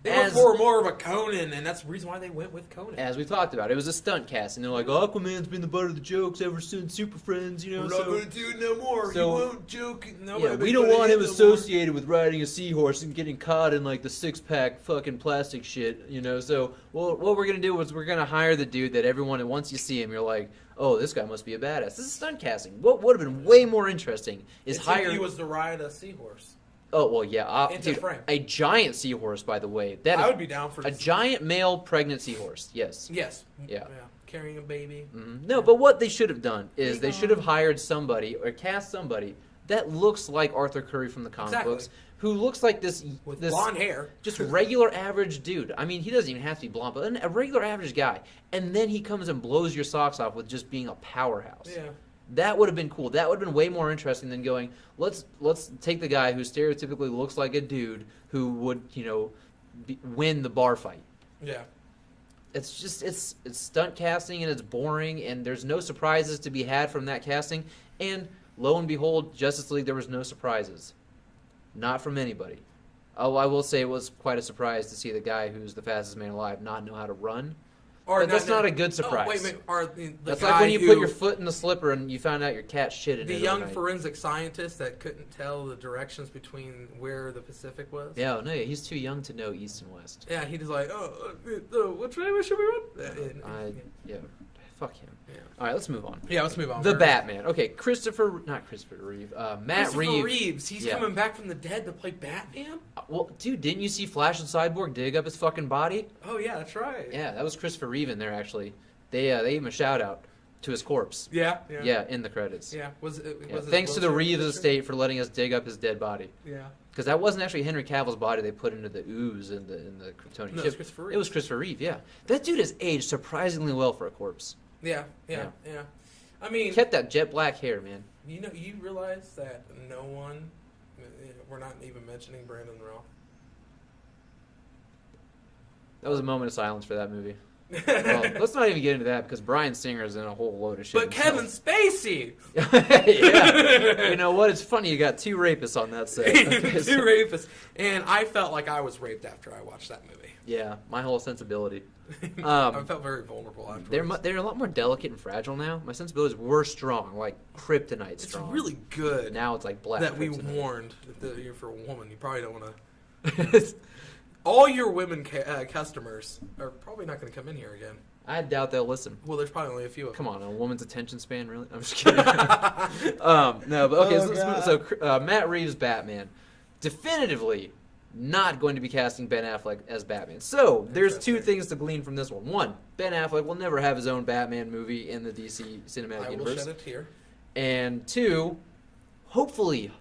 Speaker 2: they
Speaker 1: As-
Speaker 2: went for more of a Conan, and that's the reason why they went with Conan.
Speaker 1: As we talked about, it was a stunt cast, and they're like, Aquaman's been the butt of the jokes ever since Super Friends,
Speaker 2: We're not gonna do it no more.
Speaker 1: so-
Speaker 2: He won't joke.
Speaker 1: Yeah, we don't want him associated with riding a seahorse and getting caught in like the six-pack fucking plastic shit, So, what we're gonna do is we're gonna hire the dude that everyone, and once you see him, you're like, oh, this guy must be a badass. This is stunt casting. What would have been way more interesting is hire.
Speaker 2: He was to ride a seahorse.
Speaker 1: Oh well, yeah,
Speaker 2: Into
Speaker 1: dude,
Speaker 2: frame.
Speaker 1: a giant seahorse, by the way. That
Speaker 2: I
Speaker 1: is
Speaker 2: would be down for
Speaker 1: a giant male pregnant seahorse. Yes.
Speaker 2: Yes.
Speaker 1: Yeah.
Speaker 2: Carrying a baby.
Speaker 1: Mhm. No, but what they should have done is they should have hired somebody or cast somebody that looks like Arthur Curry from the comic
Speaker 2: Exactly.
Speaker 1: books, who looks like this
Speaker 2: Blonde hair.
Speaker 1: just regular average dude. I mean, he doesn't even have to be blonde, but a regular average guy. And then he comes and blows your socks off with just being a powerhouse.
Speaker 2: Yeah.
Speaker 1: That would have been cool. That would have been way more interesting than going, let's take the guy who stereotypically looks like a dude who would, win the bar fight.
Speaker 2: Yeah.
Speaker 1: it's just it's stunt casting and it's boring and there's no surprises to be had from that casting. And lo and behold, Justice League, there was no surprises, not from anybody. Oh, I will say it was quite a surprise to see the guy who's the fastest man alive not know how to run. But that's not a good surprise. That's like when you put your foot in the slipper and you found out your cat shit in it.
Speaker 2: The young forensic scientist that couldn't tell the directions between where the Pacific was.
Speaker 1: Yeah, no, he's too young to know east and west.
Speaker 2: Yeah, he was like, which way should we run?
Speaker 1: Yeah, fuck him.
Speaker 2: Yeah.
Speaker 1: All right, let's move on.
Speaker 2: Yeah, let's move on.
Speaker 1: The Batman. Okay, not Christopher Reeve. Matt
Speaker 2: Reeves. He's coming back from the dead to play Batman?
Speaker 1: Well, dude, didn't you see Flash and Cyborg dig up his fucking body?
Speaker 2: Oh, yeah, that's right.
Speaker 1: Yeah, that was Christopher Reeve in there, actually. They gave him a shout-out to his corpse.
Speaker 2: Yeah.
Speaker 1: Yeah, in the credits.
Speaker 2: Yeah.
Speaker 1: Thanks to the Reeves estate for letting us dig up his dead body.
Speaker 2: Yeah.
Speaker 1: Because that wasn't actually Henry Cavill's body they put into the ooze in the Kryptonian ship.
Speaker 2: It was Christopher Reeve.
Speaker 1: It was Christopher Reeve, yeah. That dude has aged surprisingly well for a corpse.
Speaker 2: Yeah. I mean,
Speaker 1: kept that jet black hair, man.
Speaker 2: You realize that no one, we're not even mentioning Brandon Routh.
Speaker 1: That was a moment of silence for that movie. Well, let's not even get into that because Bryan Singer's in a whole load of shit.
Speaker 2: But Kevin Spacey!
Speaker 1: Yeah. You know what? It's funny, you got 2 rapists on that set.
Speaker 2: 2 rapists. And I felt like I was raped after I watched that movie.
Speaker 1: Yeah, my whole sensibility.
Speaker 2: I felt very vulnerable afterwards.
Speaker 1: They're a lot more delicate and fragile now. My sensibilities were strong, like kryptonite strong.
Speaker 2: It's really good.
Speaker 1: Now it's like black
Speaker 2: that
Speaker 1: kryptonite.
Speaker 2: We warned that you're for a woman. You probably don't want to... All your women customers are probably not going to come in here again.
Speaker 1: I doubt they'll listen.
Speaker 2: Well, there's probably only a few of them.
Speaker 1: Come on, a woman's attention span, really? I'm just kidding. No, but okay. So Matt Reeves' Batman, definitively not going to be casting Ben Affleck as Batman. So there's 2 things to glean from this one. 1, Ben Affleck will never have his own Batman movie in the DC cinematic universe.
Speaker 2: I will shed a tear.
Speaker 1: And 2, hopefully,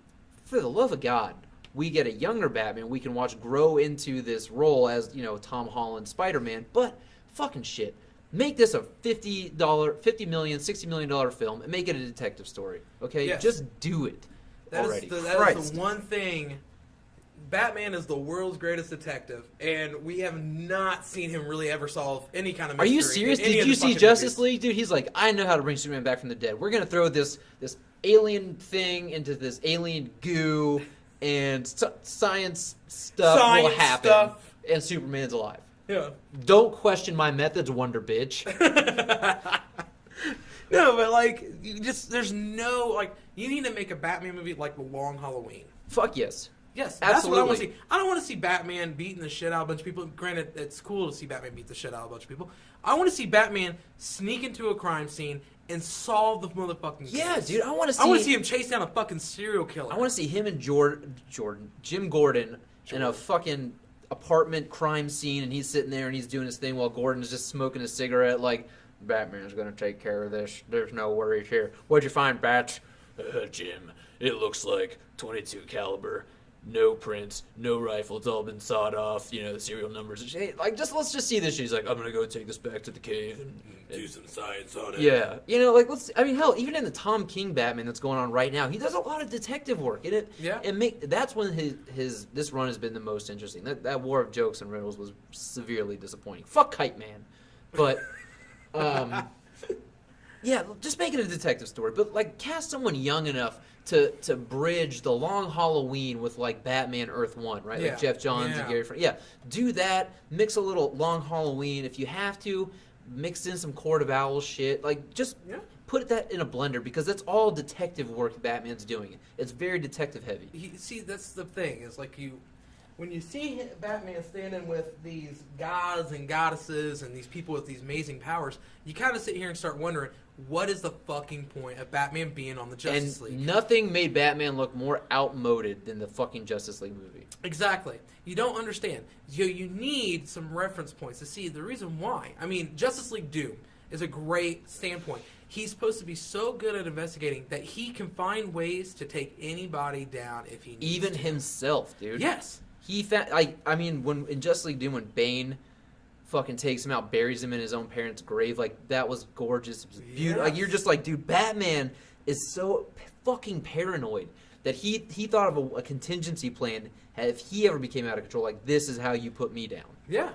Speaker 1: for the love of God, we get a younger Batman we can watch grow into this role as, Tom Holland Spider-Man. But fucking shit. Make this a $50 million, $60 million film and make it a detective story. Okay?
Speaker 2: Yes.
Speaker 1: Just do it already.
Speaker 2: That is the one thing. Batman is the world's greatest detective, and we have not seen him really ever solve any kind of mystery.
Speaker 1: Are you serious? Did you see Justice League? Dude, he's like, I know how to bring Superman back from the dead. We're going to throw this alien thing into this alien goo, and science stuff will happen, and Superman's alive.
Speaker 2: Yeah.
Speaker 1: Don't question my methods, Wonder Bitch.
Speaker 2: No, but there's no, you need to make a Batman movie like The Long Halloween.
Speaker 1: Fuck yes.
Speaker 2: Yes,
Speaker 1: absolutely.
Speaker 2: That's what I want to see. I don't want to see Batman beating the shit out of a bunch of people. Granted, it's cool to see Batman beat the shit out of a bunch of people. I want to see Batman sneak into a crime scene and solve the motherfucking case.
Speaker 1: Yeah, dude, I want to
Speaker 2: see him chase down a fucking serial killer.
Speaker 1: I want to see him and Jim Gordon in a fucking apartment crime scene, and he's sitting there and he's doing his thing while Gordon's just smoking a cigarette like, Batman's going to take care of this. There's no worries here. What'd you find, Bats? Jim, it looks like .22 caliber. No prints, no rifle. It's all been sawed off. The serial numbers. Let's just see this shit. He's like, I'm gonna go take this back to the cave and
Speaker 2: do some science on it.
Speaker 1: Yeah, hell, even in the Tom King Batman that's going on right now, he does a lot of detective work in it.
Speaker 2: Yeah,
Speaker 1: that's when this run has been the most interesting. That war of jokes and riddles was severely disappointing. Fuck Kite Man, but yeah, just make it a detective story. But cast someone young enough to bridge the Long Halloween with Batman Earth 1, right?
Speaker 2: Yeah.
Speaker 1: Like Jeff Johns and Gary Frank. Yeah, do that. Mix a little Long Halloween if you have to. Mix in some Court of Owls shit. Put that in a blender because that's all detective work Batman's doing. It's very detective heavy.
Speaker 2: See, that's the thing. Is when you see Batman standing with these gods and goddesses and these people with these amazing powers, you kind of sit here and start wondering, what is the fucking point of Batman being on the Justice League?
Speaker 1: Nothing made Batman look more outmoded than the fucking Justice League movie.
Speaker 2: Exactly. You don't understand. You need some reference points to see the reason why. I mean, Justice League Doom is a great standpoint. He's supposed to be so good at investigating that he can find ways to take anybody down if he needs
Speaker 1: Even
Speaker 2: to.
Speaker 1: himself, dude.
Speaker 2: Yes.
Speaker 1: He found, when in Justice League Doom, when Bane fucking takes him out, buries him in his own parents' grave, that was gorgeous. It was beautiful.
Speaker 2: Yes.
Speaker 1: You're just dude, Batman is so fucking paranoid that he thought of a contingency plan. If he ever became out of control, this is how you put me down.
Speaker 2: Yeah.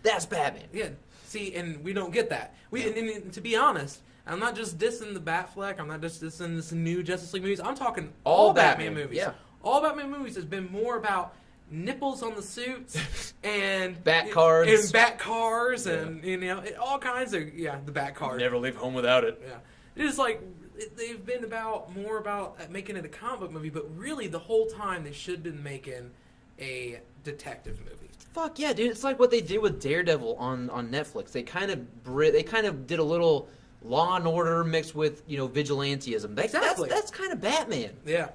Speaker 1: That's Batman.
Speaker 2: Yeah. See, and we don't get that. And to be honest, I'm not just dissing the Batfleck. I'm not just dissing this new Justice League movies. I'm talking all Batman movies.
Speaker 1: Yeah.
Speaker 2: All Batman movies has been more about nipples on the suits and
Speaker 1: bat cards
Speaker 2: and all kinds of the bat card.
Speaker 1: Never leave home without it.
Speaker 2: Yeah, it is like they've been more about making it a comic book movie, but really the whole time they should have been making a detective movie.
Speaker 1: Fuck yeah, dude! It's like what they did with Daredevil on Netflix. They kind of did a little Law and Order mixed with vigilantism.
Speaker 2: Exactly.
Speaker 1: That's kind of Batman.
Speaker 2: Yeah.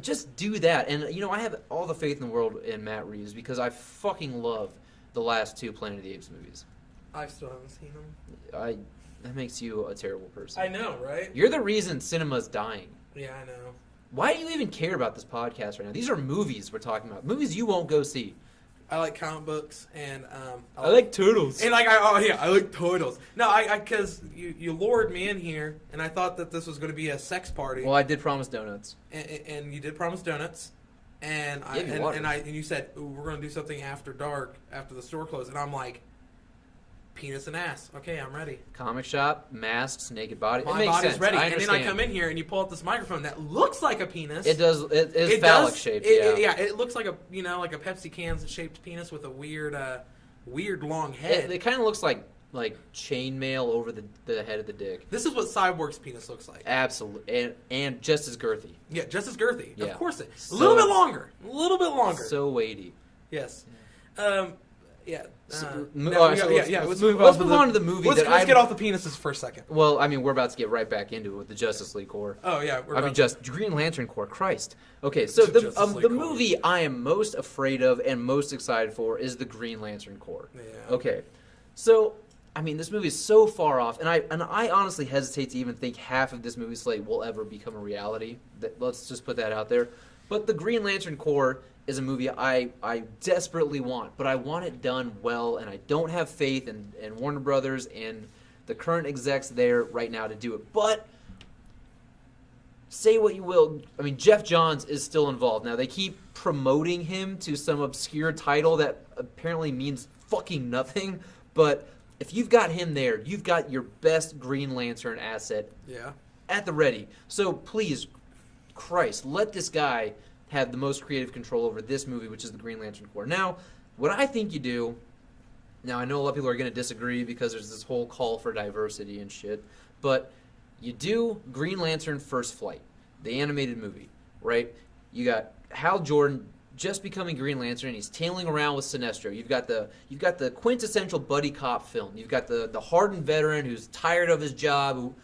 Speaker 1: Just do that. And I have all the faith in the world in Matt Reeves because I fucking love the last 2 Planet of the Apes movies.
Speaker 2: I still haven't seen them.
Speaker 1: That makes you a terrible person.
Speaker 2: I know, right?
Speaker 1: You're the reason cinema's dying.
Speaker 2: Yeah, I know.
Speaker 1: Why do you even care about this podcast right now? These are movies we're talking about. Movies you won't go see.
Speaker 2: I like comic books, and
Speaker 1: I like turtles.
Speaker 2: And I like turtles. No, because you lured me in here, and I thought that this was going to be a sex party.
Speaker 1: Well, I did promise donuts.
Speaker 2: And you did promise donuts, and you said we're going to do something after dark, after the store closed, and I'm like, penis and ass. Okay, I'm ready.
Speaker 1: Comic shop, masks, naked body.
Speaker 2: My
Speaker 1: it makes
Speaker 2: body's
Speaker 1: sense.
Speaker 2: ready.
Speaker 1: And
Speaker 2: then I come in here and you pull out this microphone that looks like a penis.
Speaker 1: It does. It is phallic shaped.
Speaker 2: It looks like a like a Pepsi can shaped penis with a weird long head.
Speaker 1: It kind of looks like chainmail over the head of the dick.
Speaker 2: This is what Cyborg's penis looks like.
Speaker 1: Absolutely, and just as girthy.
Speaker 2: Yeah, just as girthy.
Speaker 1: Yeah.
Speaker 2: Of course, a little bit longer. A little bit longer.
Speaker 1: So weighty.
Speaker 2: Yes. Yeah.
Speaker 1: Let's move on to the movie.
Speaker 2: Let's get off the penises for a second.
Speaker 1: Well, I mean, we're about to get right back into it with the Justice League Corps.
Speaker 2: Oh yeah,
Speaker 1: Green Lantern Corps. Christ. Okay, so the movie I am most afraid of and most excited for is the Green Lantern Corps.
Speaker 2: Yeah.
Speaker 1: Okay, so I mean, this movie is so far off, and I honestly hesitate to even think half of this movie slate will ever become a reality. Let's just put that out there. But the Green Lantern Corps is a movie I desperately want, but I want it done well, and I don't have faith in Warner Brothers and the current execs there right now to do it. But say what you will, I mean, Jeff Johns is still involved. Now, they keep promoting him to some obscure title that apparently means fucking nothing, but if you've got him there, you've got your best Green Lantern asset at the ready. So please, Christ, let this guy have the most creative control over this movie, which is the Green Lantern Corps. Now, what I think you do, now I know a lot of people are going to disagree because there's this whole call for diversity and shit, but you do Green Lantern First Flight, the animated movie, right? You got Hal Jordan just becoming Green Lantern, and he's tailing around with Sinestro. You've got the quintessential buddy cop film. You've got the hardened veteran who's tired of his job, who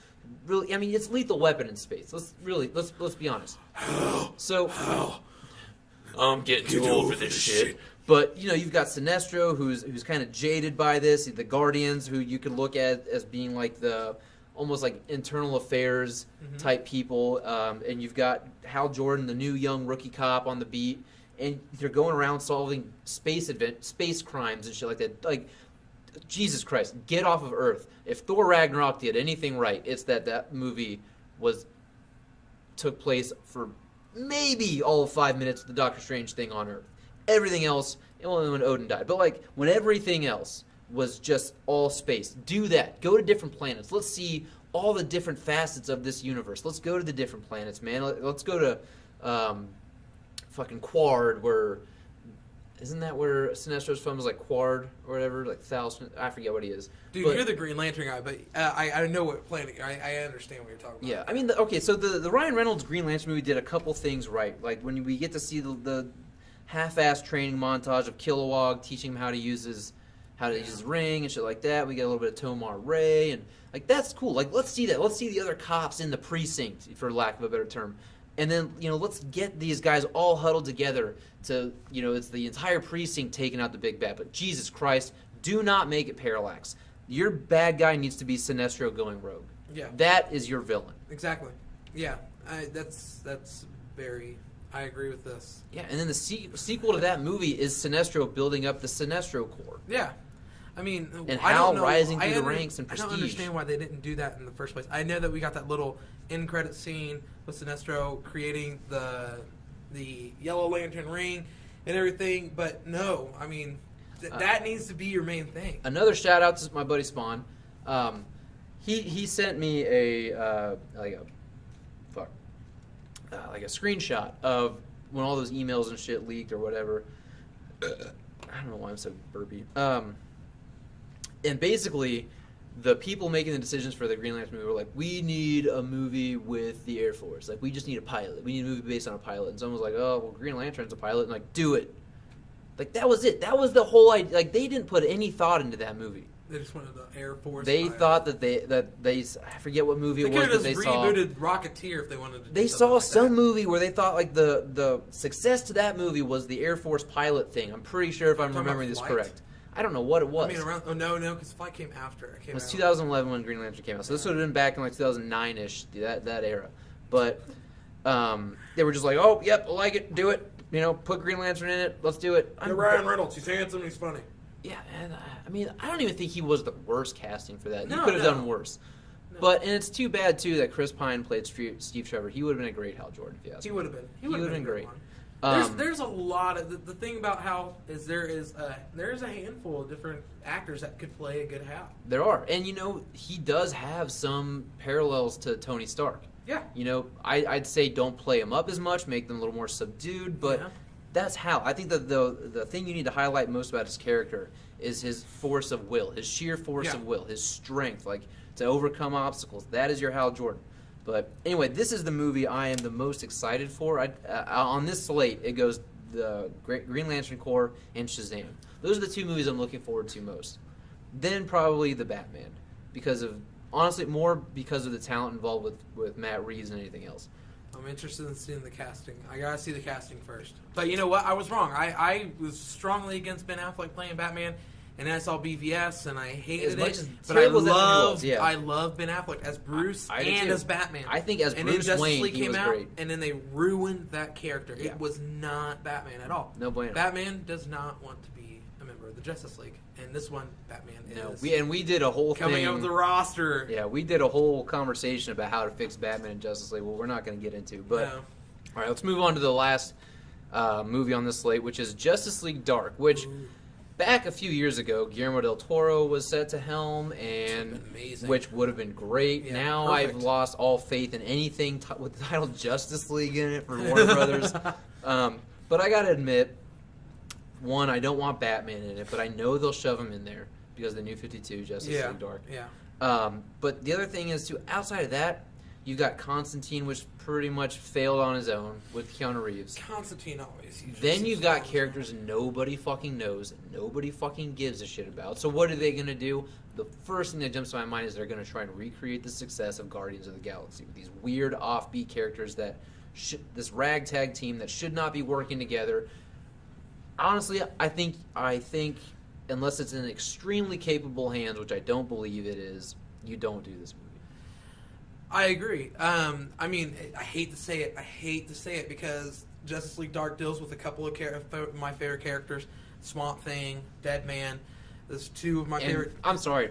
Speaker 1: really, I mean, it's Lethal Weapon in space. Let's be honest. So, I'm getting too old for this shit. But you've got Sinestro, who's kind of jaded by this. The Guardians, who you could look at as being like the almost like internal affairs type people, and you've got Hal Jordan, the new young rookie cop on the beat, and they're going around solving space crimes and shit like that. Like, Jesus Christ, get off of Earth. If Thor Ragnarok did anything right, it's that movie took place for maybe all of 5 minutes of the Doctor Strange thing on Earth. Everything else, only when Odin died. But like when everything else was just all space, do that. Go to different planets. Let's see all the different facets of this universe. Let's go to the different planets, man. Let's go to fucking Quard, where... Isn't that where Sinestro's film is like Quard or whatever? Like Thousand, I forget what he is.
Speaker 2: Dude, you're the Green Lantern guy, but I know what planet. I understand what you're talking about.
Speaker 1: Yeah, I mean, so the Ryan Reynolds Green Lantern movie did a couple things right. Like when we get to see the half-assed training montage of Kilowog teaching him how to use his ring and shit like that. We get a little bit of Tomar Ray, and like that's cool. Like let's see that. Let's see the other cops in the precinct, for lack of a better term. And then, let's get these guys all huddled together to, it's the entire precinct taking out the big bad. But Jesus Christ, do not make it Parallax. Your bad guy needs to be Sinestro going rogue.
Speaker 2: Yeah.
Speaker 1: That is your villain.
Speaker 2: Exactly. Yeah. That's very... I agree with this.
Speaker 1: Yeah, and then the sequel to that movie is Sinestro building up the Sinestro Corps.
Speaker 2: Yeah. I mean,
Speaker 1: and Hal rising through the ranks and prestige.
Speaker 2: I don't understand why they didn't do that in the first place. I know that we got that little end credit scene with Sinestro creating the Yellow Lantern ring and everything, but no, I mean, That needs to be your main thing.
Speaker 1: Another shout out to my buddy Spawn. He sent me a screenshot of when all those emails and shit leaked or whatever. I don't know why I'm so burpy. And basically, the people making the decisions for the Green Lantern movie were like, we need a movie with the Air Force. Like, we just need a pilot. We need a movie based on a pilot. And someone was like, oh, well, Green Lantern's a pilot. And like, do it. Like, that was it. That was the whole idea. Like, they didn't put any thought into that movie.
Speaker 2: They just wanted the Air Force.
Speaker 1: They
Speaker 2: pilot.
Speaker 1: thought that they I forget what movie it was that they saw.
Speaker 2: They could have rebooted Rocketeer if they wanted to.
Speaker 1: They saw some movie where they thought like the success to that movie was the Air Force pilot thing. I'm pretty sure if I'm remembering this correct. I don't know what it was.
Speaker 2: I mean, no, because Flight came after.
Speaker 1: It was 2011 when Green Lantern came out. So this would have been back in like 2009-ish, that era. But they were just like, oh, yep, I like it, do it. You know, put Green Lantern in it. Let's do it.
Speaker 2: Ryan Reynolds. He's handsome. He's funny.
Speaker 1: Yeah, and I mean, I don't even think he was the worst casting for that.
Speaker 2: No,
Speaker 1: he could have done worse.
Speaker 2: No.
Speaker 1: And it's too bad too that Chris Pine played Steve Trevor. He would have been a great Hal Jordan. If you ask me.
Speaker 2: He would have been.
Speaker 1: He would have been great.
Speaker 2: There's a lot of the thing about Hal is there is a handful of different actors that could play a good Hal.
Speaker 1: There are, and you know, he does have some parallels to Tony Stark.
Speaker 2: Yeah.
Speaker 1: You know, I'd say don't play him up as much, make them a little more subdued, but that's Hal. I think that the thing you need to highlight most about his character is his force of will, his sheer force of will, his strength, like to overcome obstacles. That is your Hal Jordan. But anyway, this is the movie I am the most excited for. On this slate, it goes the Green Lantern Corps and Shazam. Those are the two movies I'm looking forward to most. Then probably the Batman, more because of the talent involved with Matt Reeves than anything else.
Speaker 2: I'm interested in seeing the casting. I gotta see the casting first. But you know what? I was wrong. I was strongly against Ben Affleck playing Batman, and then I saw BVS and I hated it. But I love Ben Affleck as Bruce and as Batman.
Speaker 1: I think as Bruce Wayne, he was great.
Speaker 2: And then they ruined that character. Yeah. It was not Batman at all.
Speaker 1: No bueno.
Speaker 2: Batman does not want to be a member of the Justice League, and this one, Batman is.
Speaker 1: We did a whole
Speaker 2: coming up the roster.
Speaker 1: Yeah, we did a whole conversation about how to fix Batman and Justice League. Well, we're not going to get into, but all right, let's move on to the last movie on this slate, which is Justice League Dark, which. Back a few years ago, Guillermo del Toro was set to helm, and which would have been great. Yeah, now perfect. I've lost all faith in anything with the title Justice League in it for Warner Brothers. But I gotta admit, one, I don't want Batman in it, but I know they'll shove him in there because of the New 52 Justice League Dark.
Speaker 2: Yeah.
Speaker 1: But the other thing is, too, outside of that, you've got Constantine, which pretty much failed on his own with Keanu Reeves.
Speaker 2: Constantine always.
Speaker 1: Then you've got characters nobody fucking knows, nobody fucking gives a shit about. So what are they going to do? The first thing that jumps to my mind is they're going to try and recreate the success of Guardians of the Galaxy with these weird offbeat characters that this ragtag team that should not be working together. Honestly, I think unless it's in extremely capable hands, which I don't believe it is, you don't do this movie.
Speaker 2: I agree. I mean, I hate to say it because Justice League Dark deals with a couple of my favorite characters: Swamp Thing, Deadman. There's two of my favorite.
Speaker 1: I'm sorry.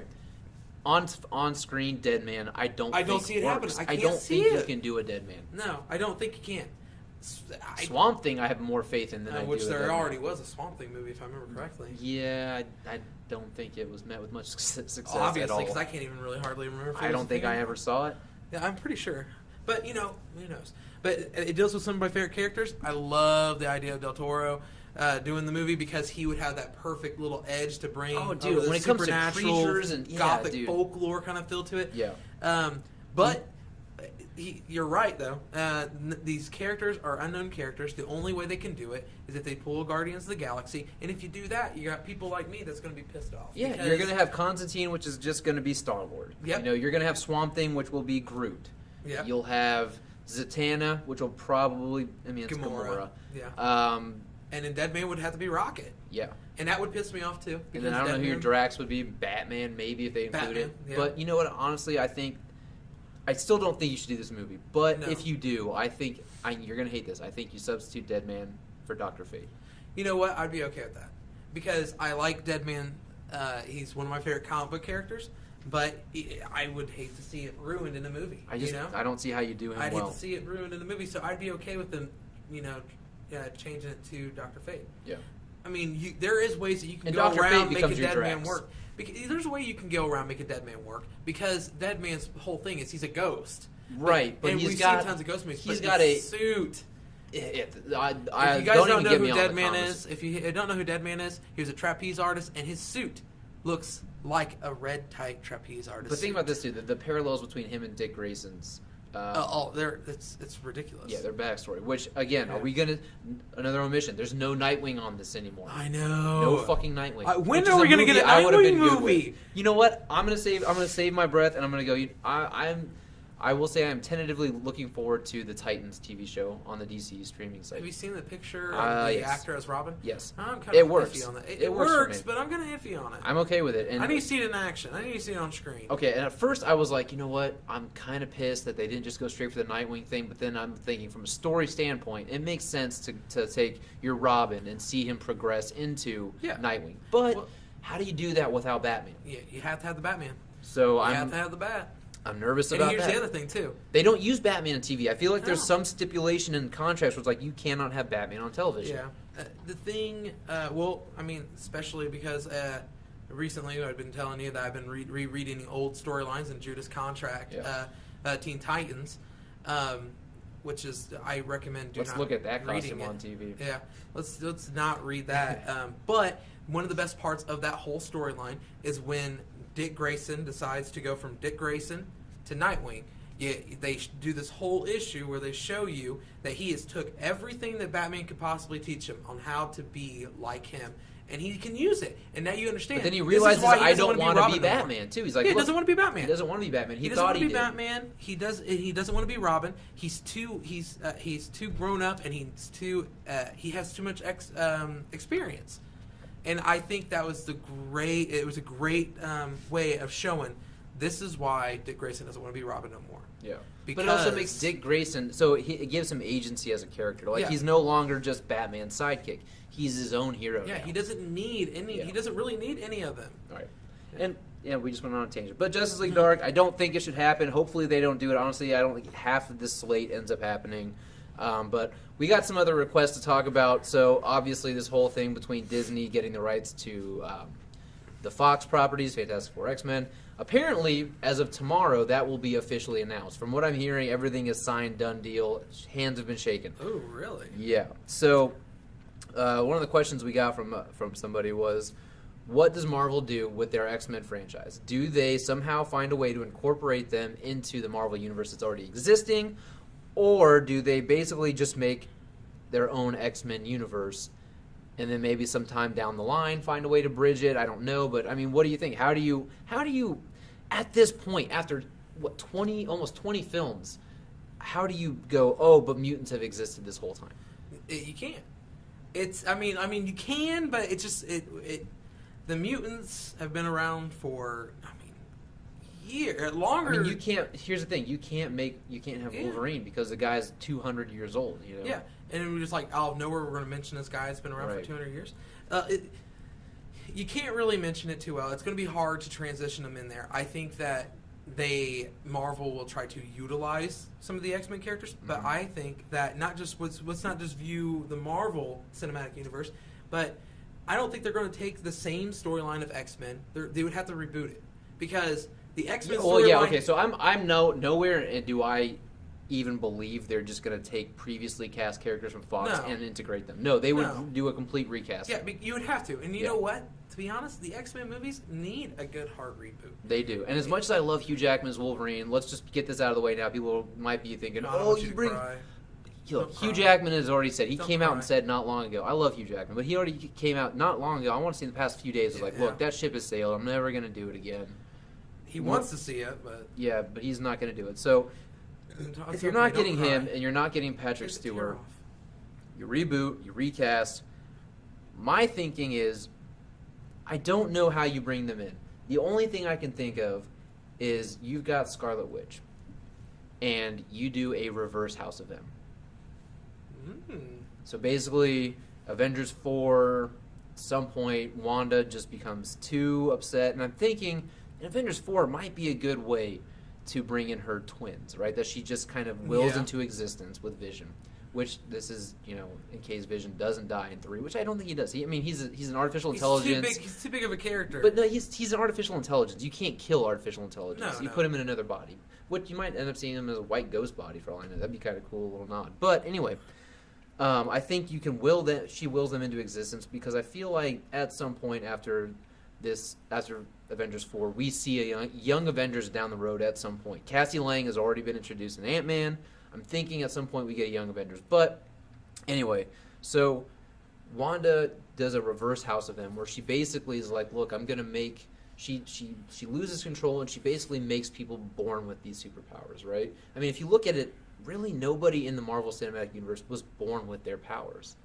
Speaker 1: On screen, Deadman. I don't see it happening. I don't think you can do a Deadman.
Speaker 2: No, I don't think you can.
Speaker 1: Swamp Thing, I have more faith in than I do.
Speaker 2: Which there already was a Swamp Thing movie, if I remember correctly.
Speaker 1: Yeah, I don't think it was met with much success at all.
Speaker 2: Obviously, because I can't even really hardly remember.
Speaker 1: I don't think I ever saw it.
Speaker 2: Yeah, I'm pretty sure. But, you know, who knows? But it deals with some of my favorite characters. I love the idea of Del Toro doing the movie because he would have that perfect little edge to bring
Speaker 1: when it comes to creatures and
Speaker 2: gothic folklore kind of feel to it.
Speaker 1: Yeah.
Speaker 2: But you're right, though. These characters are unknown characters. The only way they can do it is if they pull Guardians of the Galaxy. And if you do that, you got people like me that's going to be pissed off.
Speaker 1: Yeah, you're going to have Constantine, which is just going to be Star-Lord.
Speaker 2: Yep.
Speaker 1: You know, you're going to have Swamp Thing, which will be Groot.
Speaker 2: Yep.
Speaker 1: You'll have Zatanna, which will probably... it's Gamora.
Speaker 2: Yeah. And then Deadman would have to be Rocket.
Speaker 1: Yeah.
Speaker 2: And that would piss me off, too.
Speaker 1: And then I don't know who your Drax would be. Batman, maybe, if they include it. Yeah. But you know what? Honestly, I still don't think you should do this movie. But if you do, I think... you're going to hate this. I think you substitute Deadman for Dr. Fate.
Speaker 2: You know what? I'd be okay with that. Because I like Deadman. He's one of my favorite comic book characters. But I would hate to see it ruined in a movie.
Speaker 1: I don't see how you do him
Speaker 2: I'd
Speaker 1: well.
Speaker 2: hate to see it ruined in a movie. So I'd be okay with them, changing it to Dr. Fate.
Speaker 1: Yeah.
Speaker 2: I mean, there is ways that you can
Speaker 1: and
Speaker 2: go
Speaker 1: Dr.
Speaker 2: around
Speaker 1: Fate
Speaker 2: making
Speaker 1: becomes your
Speaker 2: Dead Man
Speaker 1: Drax.
Speaker 2: work. There's a way you can go around making Dead Man work because Dead Man's whole thing is he's a ghost.
Speaker 1: Right, but
Speaker 2: and
Speaker 1: we've
Speaker 2: seen tons of ghost movies.
Speaker 1: He's
Speaker 2: but
Speaker 1: got
Speaker 2: his
Speaker 1: a
Speaker 2: suit.
Speaker 1: If you
Speaker 2: guys don't know who Dead Man is, if you don't know who Dead Man is, he was a trapeze artist, and his suit looks like a red tight trapeze artist.
Speaker 1: But think about this, dude. The parallels between him and Dick Grayson's.
Speaker 2: It's ridiculous.
Speaker 1: Yeah, their backstory. Which again, are we gonna another omission? There's no Nightwing on this anymore.
Speaker 2: I know.
Speaker 1: No fucking Nightwing.
Speaker 2: When are we gonna get a Nightwing movie?
Speaker 1: You know what? I'm gonna save my breath, and I'm gonna go. I will say I'm tentatively looking forward to the Titans TV show on the DC streaming site.
Speaker 2: Have you seen the picture of the
Speaker 1: yes.
Speaker 2: actor as Robin?
Speaker 1: Yes.
Speaker 2: I'm kind
Speaker 1: It
Speaker 2: of
Speaker 1: works.
Speaker 2: iffy on that.
Speaker 1: It works,
Speaker 2: but I'm kind of iffy on it.
Speaker 1: I'm okay with it. And
Speaker 2: I need to see it in action. I need to see it on screen.
Speaker 1: Okay, and at first I was like, you know what? I'm kind of pissed that they didn't just go straight for the Nightwing thing, but then I'm thinking from a story standpoint, it makes sense to take your Robin and see him progress into Nightwing. But how do you do that without Batman?
Speaker 2: Yeah, you have to have the Batman.
Speaker 1: So
Speaker 2: you have to have the Bat.
Speaker 1: I'm nervous about that.
Speaker 2: And here's the other thing, too.
Speaker 1: They don't use Batman on TV. I feel like there's some stipulation in contracts where it's like, you cannot have Batman on television.
Speaker 2: Yeah. The thing, especially because recently I've been telling you that I've been rereading old storylines in Judas Contract, Teen Titans, which is, I recommend
Speaker 1: Let's look at that costume on TV.
Speaker 2: Yeah, let's not read that. But one of the best parts of that whole storyline is when Dick Grayson decides to go from Dick Grayson to Nightwing. Yeah, they do this whole issue where they show you that he has took everything that Batman could possibly teach him on how to be like him, and he can use it. And now you understand.
Speaker 1: But then he realizes I don't want to be Batman
Speaker 2: anymore.
Speaker 1: too. He's like,
Speaker 2: he doesn't want to be Batman.
Speaker 1: He doesn't want to be Batman.
Speaker 2: He doesn't want to be Batman. He doesn't want to be Robin. He's too grown up, and he has too much experience. And I think that was a great way of showing this is why Dick Grayson doesn't want to be Robin no more.
Speaker 1: Yeah. But it also makes Dick Grayson, so it gives him agency as a character. Like, he's no longer just Batman's sidekick. He's his own hero now.
Speaker 2: He doesn't need any, he doesn't really need any of them.
Speaker 1: All right. And, we just went on a tangent. But Justice League Dark, I don't think it should happen. Hopefully they don't do it. Honestly, I don't think half of this slate ends up happening. But we got some other requests to talk about. So obviously this whole thing between Disney getting the rights to the Fox properties, Fantastic Four, X-Men. Apparently, as of tomorrow, that will be officially announced. From what I'm hearing, everything is signed, done deal. Hands have been shaken.
Speaker 2: Oh, really?
Speaker 1: Yeah. So one of the questions we got from somebody was, what does Marvel do with their X-Men franchise? Do they somehow find a way to incorporate them into the Marvel universe that's already existing? Or do they basically just make their own X-Men universe and then maybe sometime down the line find a way to bridge it? I don't know, but I mean, what do you think? How do you at this point, after almost 20 films, how do you go, oh, but mutants have existed this whole time?
Speaker 2: You can't. You can, but it's just the mutants have been around for longer.
Speaker 1: I mean, you can't. Here's the thing: you can't have Wolverine because the guy's 200 years old. You know.
Speaker 2: Yeah, and we're just like, out of nowhere, we're going to mention this guy that's been around for 200 years. You can't really mention it too well. It's going to be hard to transition them in there. I think that Marvel will try to utilize some of the X-Men characters, but I think that let's not just view the Marvel Cinematic Universe, but I don't think they're going to take the same storyline of X-Men. They would have to reboot it because the X-Men storyline...
Speaker 1: Well, yeah, okay, so I'm nowhere do I even believe they're just going to take previously cast characters from Fox and integrate them. No, they would do a complete recast.
Speaker 2: Yeah, you would have to. And you know what? To be honest, the X-Men movies need a good hard reboot.
Speaker 1: They do. And as much as I love Hugh Jackman's Wolverine, let's just get this out of the way now. People might be thinking, you bring... Look, Hugh Jackman has already said, he came out and said not long ago, I love Hugh Jackman, but he already came out not long ago, I want to see in the past few days, look, that ship has sailed, I'm never going to do it again.
Speaker 2: He wants to see it, but...
Speaker 1: Yeah, but he's not going to do it. So, if you're not getting him and you're not getting Patrick Stewart, you reboot, you recast. My thinking is, I don't know how you bring them in. The only thing I can think of is you've got Scarlet Witch, and you do a reverse House of M. So basically, Avengers 4, at some point, Wanda just becomes too upset. And I'm thinking, Avengers 4 might be a good way to bring in her twins, right? That she just kind of wills into existence with Vision. which this is, in case Vision doesn't die in 3, which I don't think he does. He's an artificial intelligence.
Speaker 2: He's too big of a character.
Speaker 1: But no, he's an artificial intelligence. You can't kill artificial intelligence. You put him in another body. What you might end up seeing him as a white ghost body for all I know. That'd be kind of cool, a little nod. But anyway, I think you can she wills them into existence, because I feel like at some point after Avengers 4, we see a young Avengers down the road at some point. Cassie Lang has already been introduced in Ant-Man. I'm thinking at some point we get a young Avengers. But anyway, so Wanda does a reverse House of M, where she basically is like, look, I'm going to make... She loses control, and she basically makes people born with these superpowers, right? I mean, if you look at it, really nobody in the Marvel Cinematic Universe was born with their powers.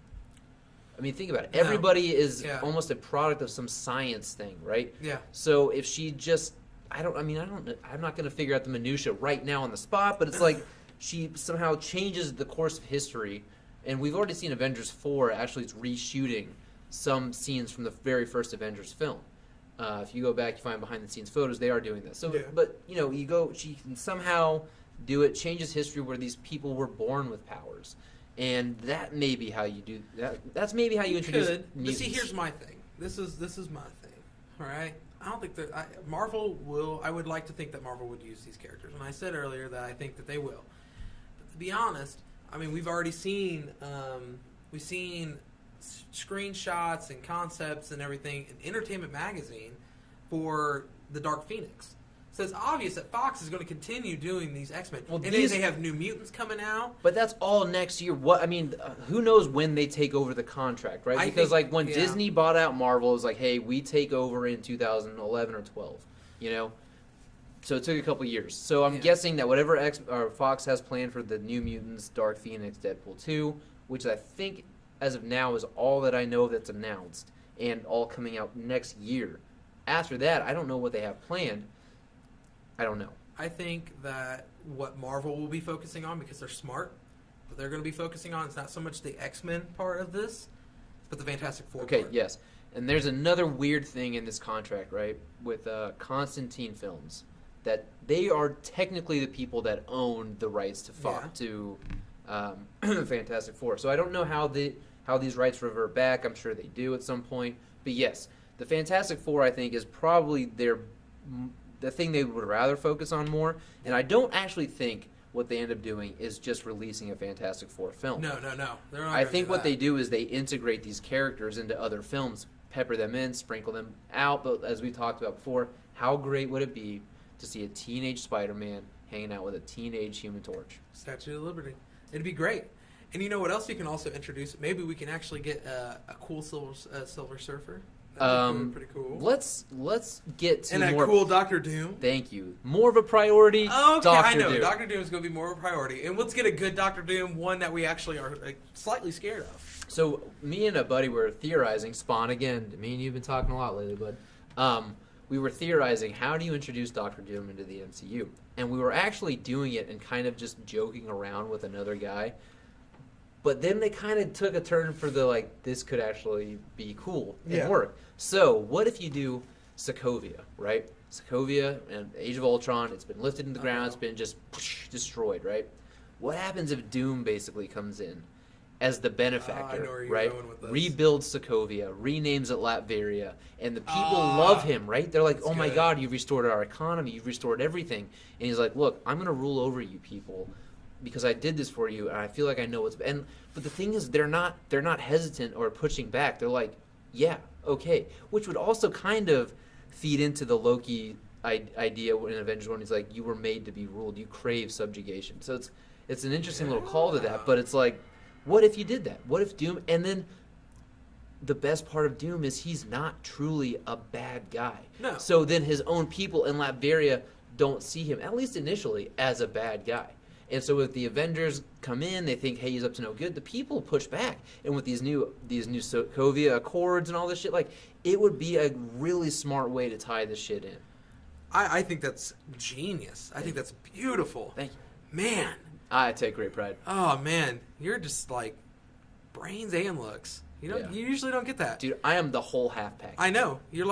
Speaker 1: I mean, think about it. Everybody is almost a product of some science thing, right?
Speaker 2: Yeah.
Speaker 1: So if she just... I'm not going to figure out the minutia right now on the spot, but it's like... She somehow changes the course of history, and we've already seen Avengers 4 actually it's reshooting some scenes from the very first Avengers film. If you go back, you find behind-the-scenes photos, they are doing this. So, but, she can somehow do it, changes history where these people were born with powers. And that may be how you do that. That's maybe how you introduce mutants.
Speaker 2: But see, here's my thing. This is my thing, all right? I don't think that Marvel will... I would like to think that Marvel would use these characters. And I said earlier that I think that they will. But to be honest, I mean, we've already seen... we've seen screenshots and concepts and everything in Entertainment Magazine for the Dark Phoenix. So it's obvious that Fox is going to continue doing these X-Men. Well, and they have New Mutants coming out.
Speaker 1: But that's all next year. Who knows when they take over the contract, right? Because when Disney bought out Marvel, it was like, hey, we take over in 2011 or 12, So it took a couple years. So I'm guessing that whatever Fox has planned for the New Mutants, Dark Phoenix, Deadpool 2, which I think as of now is all that I know that's announced, and all coming out next year. After that, I don't know what they have planned. I don't know.
Speaker 2: I think that what Marvel will be focusing on, because they're smart, what they're going to be focusing on is not so much the X-Men part of this, but the Fantastic Four part.
Speaker 1: Okay, yes. And there's another weird thing in this contract, right, with Constantine Films, that they are technically the people that own the rights to Fantastic Four. So I don't know how these rights revert back. I'm sure they do at some point. But yes, the Fantastic Four, I think, is probably the thing they would rather focus on more. And I don't actually think what they end up doing is just releasing a Fantastic Four film.
Speaker 2: No.
Speaker 1: I think what they do is they integrate these characters into other films, pepper them in, sprinkle them out. But as we talked about before, how great would it be to see a teenage Spider-Man hanging out with a teenage Human Torch?
Speaker 2: Statue of Liberty. It'd be great. And you know what else you can also introduce? Maybe we can actually get a cool Silver Surfer. That'd be pretty cool.
Speaker 1: Let's get to
Speaker 2: a cool Doctor Doom.
Speaker 1: Thank you. More of a priority.
Speaker 2: Okay, I know. Doom. Dr. Doom is going to be more of a priority. And let's get a good Doctor Doom, one that we actually are slightly scared of.
Speaker 1: So me and a buddy were theorizing, Spawn again. Me and you've been talking a lot lately, bud. We were theorizing, how do you introduce Doctor Doom into the MCU? And we were actually doing it and kind of just joking around with another guy. But then they kind of took a turn for this could actually be cool and work. So what if you do Sokovia, right? Sokovia and Age of Ultron, it's been lifted in the ground, it's been just destroyed, right? What happens if Doom basically comes in as the benefactor, right? Rebuilds Sokovia, renames it Latveria, and the people love him, right? They're like, oh my God, you've restored our economy, you've restored everything. And he's like, look, I'm going to rule over you people because I did this for you, and I feel like I know what's... But the thing is, they're not hesitant or pushing back. They're like, yeah, okay. Which would also kind of feed into the Loki idea in Avengers 1. He's like, you were made to be ruled. You crave subjugation. So it's an interesting little call to that, but it's like, what if you did that? What if Doom... And then the best part of Doom is he's not truly a bad guy.
Speaker 2: No.
Speaker 1: So then his own people in Latveria don't see him, at least initially, as a bad guy. And so if the Avengers come in, they think, hey, he's up to no good, the people push back. And with these new Sokovia Accords and all this shit, it would be a really smart way to tie this shit in.
Speaker 2: I think that's genius. I think that's beautiful.
Speaker 1: Thank you.
Speaker 2: Man.
Speaker 1: I take great pride.
Speaker 2: Oh, man. You're just brains and looks. You usually don't get that.
Speaker 1: Dude, I am the whole half pack.
Speaker 2: I know. You're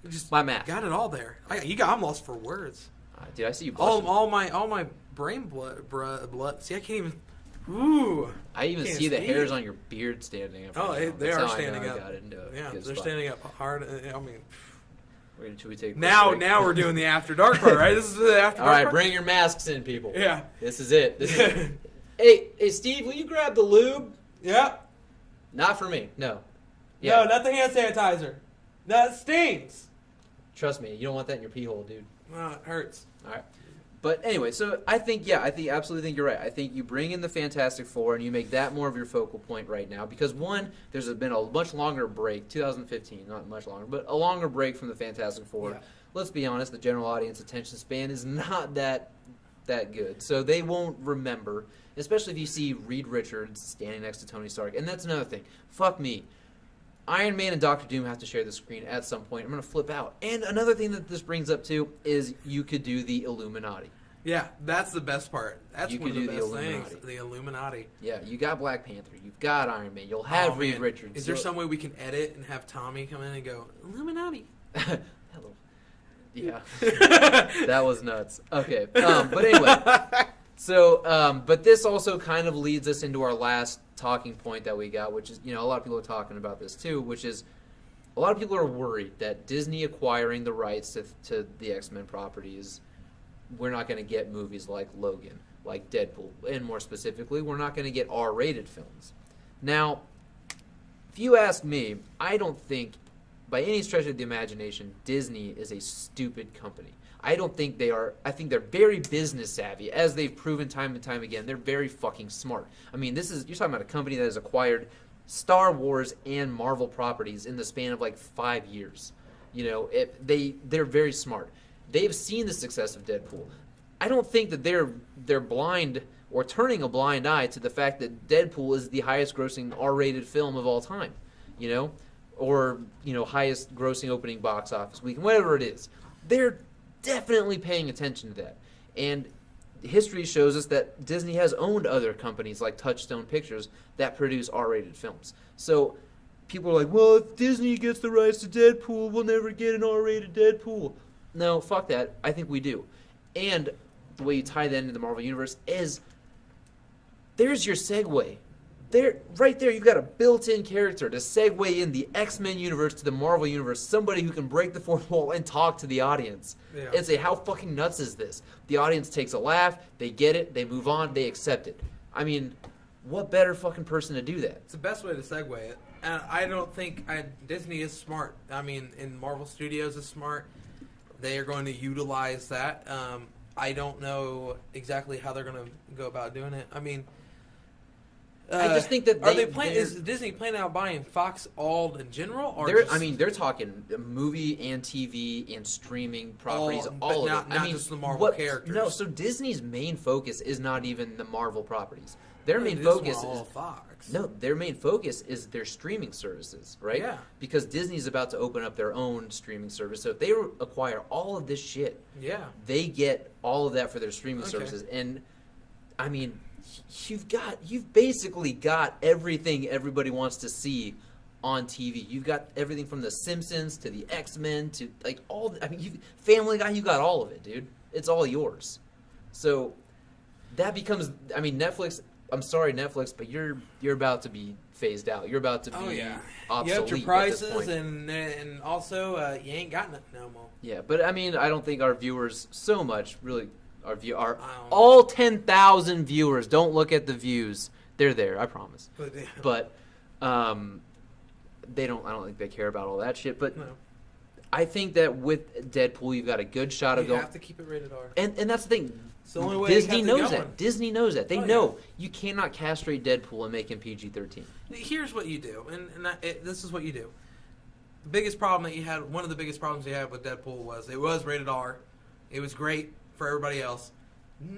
Speaker 2: just
Speaker 1: my math.
Speaker 2: Got it all there. I'm lost for words.
Speaker 1: Dude, I see you blushing.
Speaker 2: All my brain blood. See, I can't even Ooh.
Speaker 1: I even see the hairs on your beard standing up.
Speaker 2: Oh, they are standing up.
Speaker 1: Got into
Speaker 2: yeah, they're standing up hard. I mean,
Speaker 1: should we take
Speaker 2: now we're doing the after dark part, right? This is the after dark.
Speaker 1: All right,
Speaker 2: part?
Speaker 1: bring your masks in, people.
Speaker 2: Yeah,
Speaker 1: this is it. Hey, Steve, will you grab the lube?
Speaker 2: Yeah.
Speaker 1: Not for me. No.
Speaker 2: Yeah. No, not the hand sanitizer. That stings.
Speaker 1: Trust me, you don't want that in your pee hole, dude.
Speaker 2: It hurts.
Speaker 1: All right. But anyway, so I absolutely think you're right. I think you bring in the Fantastic Four and you make that more of your focal point right now because, one, there's been a much longer break, 2015, not much longer, but a longer break from the Fantastic Four. Yeah. Let's be honest, the general audience attention span is not that good. So they won't remember, especially if you see Reed Richards standing next to Tony Stark. And that's another thing. Fuck me. Iron Man and Doctor Doom have to share the screen at some point. I'm going to flip out. And another thing that this brings up, too, is you could do the Illuminati.
Speaker 2: Yeah, that's the best part. That's
Speaker 1: you
Speaker 2: one of the best
Speaker 1: Illuminati.
Speaker 2: things. The Illuminati.
Speaker 1: Yeah, you got Black Panther. You've got Iron Man. You'll have Reed Richards.
Speaker 2: Is there some way we can edit and have Tommy come in and go, Illuminati?
Speaker 1: Hello. Yeah. That was nuts. Okay. But anyway. So, but this also kind of leads us into our last talking point that we got, which is, a lot of people are talking about this too, which is a lot of people are worried that Disney acquiring the rights to the X-Men properties, we're not going to get movies like Logan, like Deadpool, and more specifically, we're not going to get R-rated films. Now, if you ask me, I don't think, by any stretch of the imagination, Disney is a stupid company. I don't think they are. I think they're very business savvy, as they've proven time and time again. They're very fucking smart. I mean, you're talking about a company that has acquired Star Wars and Marvel properties in the span of like 5 years. They're very smart. They've seen the success of Deadpool. I don't think that they're blind or turning a blind eye to the fact that Deadpool is the highest grossing R-rated film of all time, or highest grossing opening box office weekend, whatever it is. They're definitely paying attention to that. And history shows us that Disney has owned other companies like Touchstone Pictures that produce R-rated films. So people are like, well, if Disney gets the rights to Deadpool, we'll never get an R-rated Deadpool. No, fuck that. I think we do. And the way you tie that into the Marvel Universe is there's your segue. Right there, you've got a built-in character to segue in the X-Men universe to the Marvel universe, somebody who can break the fourth wall and talk to the audience and say, how fucking nuts is this? The audience takes a laugh, they get it, they move on, they accept it. I mean, what better fucking person to do that?
Speaker 2: It's the best way to segue it. And I don't think Disney is smart. I mean, and Marvel Studios is smart. They are going to utilize that. I don't know exactly how they're going to go about doing it. I mean,
Speaker 1: I just think that
Speaker 2: is Disney planning on buying Fox all in general? Or
Speaker 1: they're talking movie and TV and streaming properties, all of it.
Speaker 2: Not just the Marvel characters.
Speaker 1: No, so Disney's main focus is not even the Marvel properties. Their main focus is
Speaker 2: Fox.
Speaker 1: No, their main focus is their streaming services, right?
Speaker 2: Yeah.
Speaker 1: Because Disney's about to open up their own streaming service. So if they acquire all of this shit, they get all of that for their streaming services. And I mean, you've basically got everything everybody wants to see on TV. You've got everything from The Simpsons to the X-Men to like all. Family Guy. You got all of it, dude. It's all yours. So that becomes. I mean, Netflix. I'm sorry, Netflix, but you're about to be phased out. You're about to be obsolete.
Speaker 2: You have your prices, and also you ain't got nothing no more.
Speaker 1: Yeah, but I mean, I don't think our viewers so much really. Our all 10,000 viewers. Don't look at the views; they're there. I promise. But they don't. I don't think they care about all that shit. But I think that with Deadpool, you've got a good shot of going.
Speaker 2: You have to keep it rated R.
Speaker 1: And that's the thing.
Speaker 2: It's the only way
Speaker 1: Disney knows that. Disney knows that. They know you cannot castrate Deadpool and make him PG-13.
Speaker 2: Here's what you do, this is what you do. The biggest problem that you had, one of the biggest problems you had with Deadpool was it was rated R. It was great for everybody else.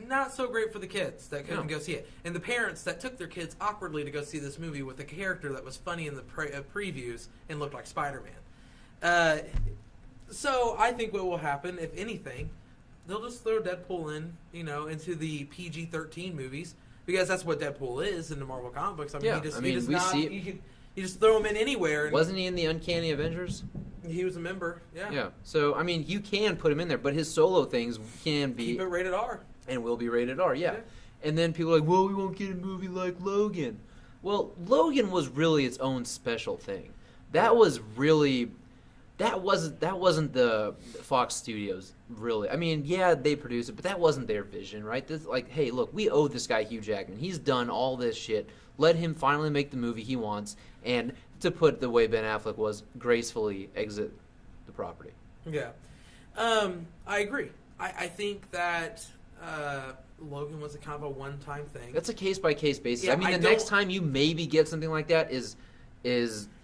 Speaker 2: Not so great for the kids that couldn't go see it. And the parents that took their kids awkwardly to go see this movie with a character that was funny in the previews and looked like Spider-Man. So I think what will happen, if anything, they'll just throw Deadpool in, into the PG-13 movies because that's what Deadpool is in the Marvel comic books. You just throw him in anywhere.
Speaker 1: Wasn't he in the Uncanny Avengers?
Speaker 2: He was a member. Yeah.
Speaker 1: Yeah. So I mean, you can put him in there, but his solo things can be
Speaker 2: keep it rated R
Speaker 1: and will be rated R. Yeah. And then people are like, well, we won't get a movie like Logan. Well, Logan was really its own special thing. That was really... That wasn't the Fox Studios, really. I mean, yeah, they produced it, but that wasn't their vision, right? This, like, hey, look, we owe this guy Hugh Jackman. He's done all this shit. Let him finally make the movie he wants, and to put it the way Ben Affleck was, gracefully exit the property.
Speaker 2: Yeah. I agree. I think that Logan was a kind of a one-time thing.
Speaker 1: That's a case-by-case basis.
Speaker 2: Yeah,
Speaker 1: I mean, the next time you maybe get something like that is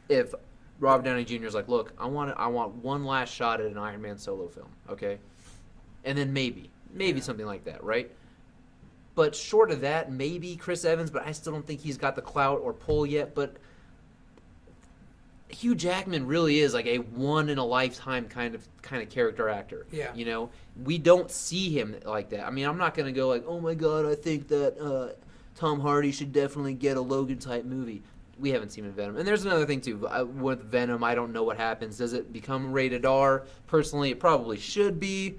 Speaker 1: if Robert Downey Jr. is like, look, I want one last shot at an Iron Man solo film, okay? And then maybe something like that, right? But short of that, maybe Chris Evans, but I still don't think he's got the clout or pull yet. But Hugh Jackman really is like a one-in-a-lifetime kind of character actor.
Speaker 2: Yeah.
Speaker 1: You know, we don't see him like that. I mean, I'm not going to go like, oh my God, I think that Tom Hardy should definitely get a Logan-type movie. We haven't seen him in Venom. And there's another thing, too. With Venom, I don't know what happens. Does it become rated R? Personally, it probably should be.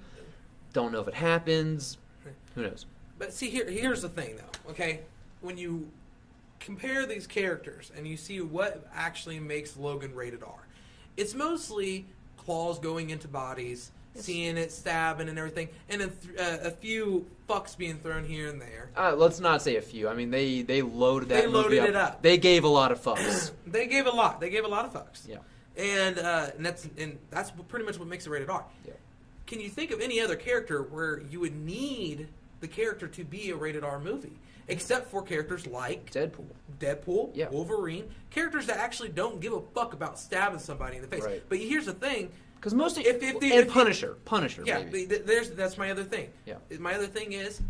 Speaker 1: Don't know if it happens. Who knows?
Speaker 2: But see, here's the thing, though, okay? When you compare these characters and you see what actually makes Logan rated R, it's mostly claws going into bodies, seeing it stabbing and everything, and a few fucks being thrown here and there.
Speaker 1: Let's not say a few. I mean, they loaded that.
Speaker 2: They loaded it up.
Speaker 1: They gave a lot of fucks.
Speaker 2: They gave a lot. They gave a lot of fucks.
Speaker 1: Yeah.
Speaker 2: And that's pretty much what makes it rated R.
Speaker 1: Yeah.
Speaker 2: Can you think of any other character where you would need the character to be a rated R movie? Except for characters like Deadpool,
Speaker 1: yeah.
Speaker 2: Wolverine, characters that actually don't give a fuck about stabbing somebody in the face.
Speaker 1: Right.
Speaker 2: But here's the thing.
Speaker 1: Because most of Punisher,
Speaker 2: yeah,
Speaker 1: maybe.
Speaker 2: That's my other thing.
Speaker 1: Yeah.
Speaker 2: My other thing is,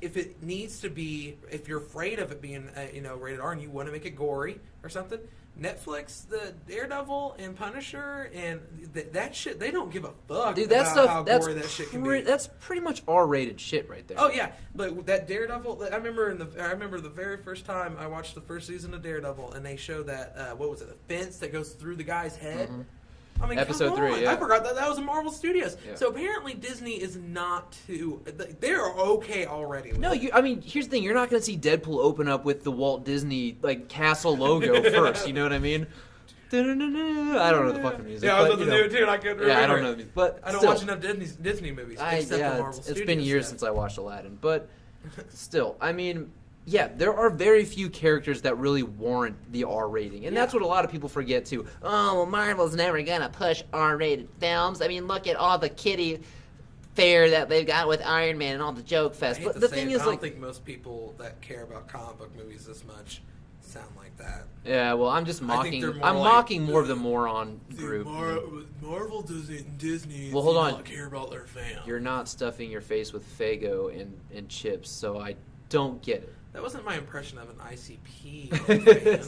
Speaker 2: if it needs to be, if you're afraid of it being, rated R, and you want to make it gory or something, Netflix, the Daredevil and Punisher and that shit, they don't give a fuck.
Speaker 1: Dude, that
Speaker 2: about
Speaker 1: stuff,
Speaker 2: how gory that shit can be.
Speaker 1: That's pretty much R-rated shit right there.
Speaker 2: Oh yeah, but that Daredevil, I remember the very first time I watched the first season of Daredevil, and they showed that what was it, the fence that goes through the guy's head.
Speaker 1: Mm-hmm.
Speaker 2: I mean,
Speaker 1: Episode 3, yeah.
Speaker 2: I forgot that was in Marvel Studios.
Speaker 1: Yeah.
Speaker 2: So apparently Disney is not too. They're okay already.
Speaker 1: No, I mean, here's the thing: you're not going to see Deadpool open up with the Walt Disney castle logo first. You know what I mean? I don't know the fucking music.
Speaker 2: Yeah, I was about to do it too, and I couldn't remember.
Speaker 1: Yeah, I don't know the music, but
Speaker 2: I don't
Speaker 1: still,
Speaker 2: watch enough Disney movies except for Marvel Studios.
Speaker 1: It's been years since I watched Aladdin, but still, I mean. Yeah, there are very few characters that really warrant the R rating. And that's what a lot of people forget, too. Oh, well, Marvel's never going to push R-rated films. I mean, look at all the kiddie fare that they've got with Iron Man and all the joke fest. But the thing is,
Speaker 2: I don't think most people that care about comic book movies this much sound like that.
Speaker 1: Yeah, well, I'm just mocking.
Speaker 2: I'm
Speaker 1: mocking more of the moron group.
Speaker 2: Marvel doesn't, Disney
Speaker 1: well, hold on.
Speaker 2: not care about their fans.
Speaker 1: You're not stuffing your face with Faygo and chips, so I don't get it.
Speaker 2: That wasn't my impression of an ICP fan.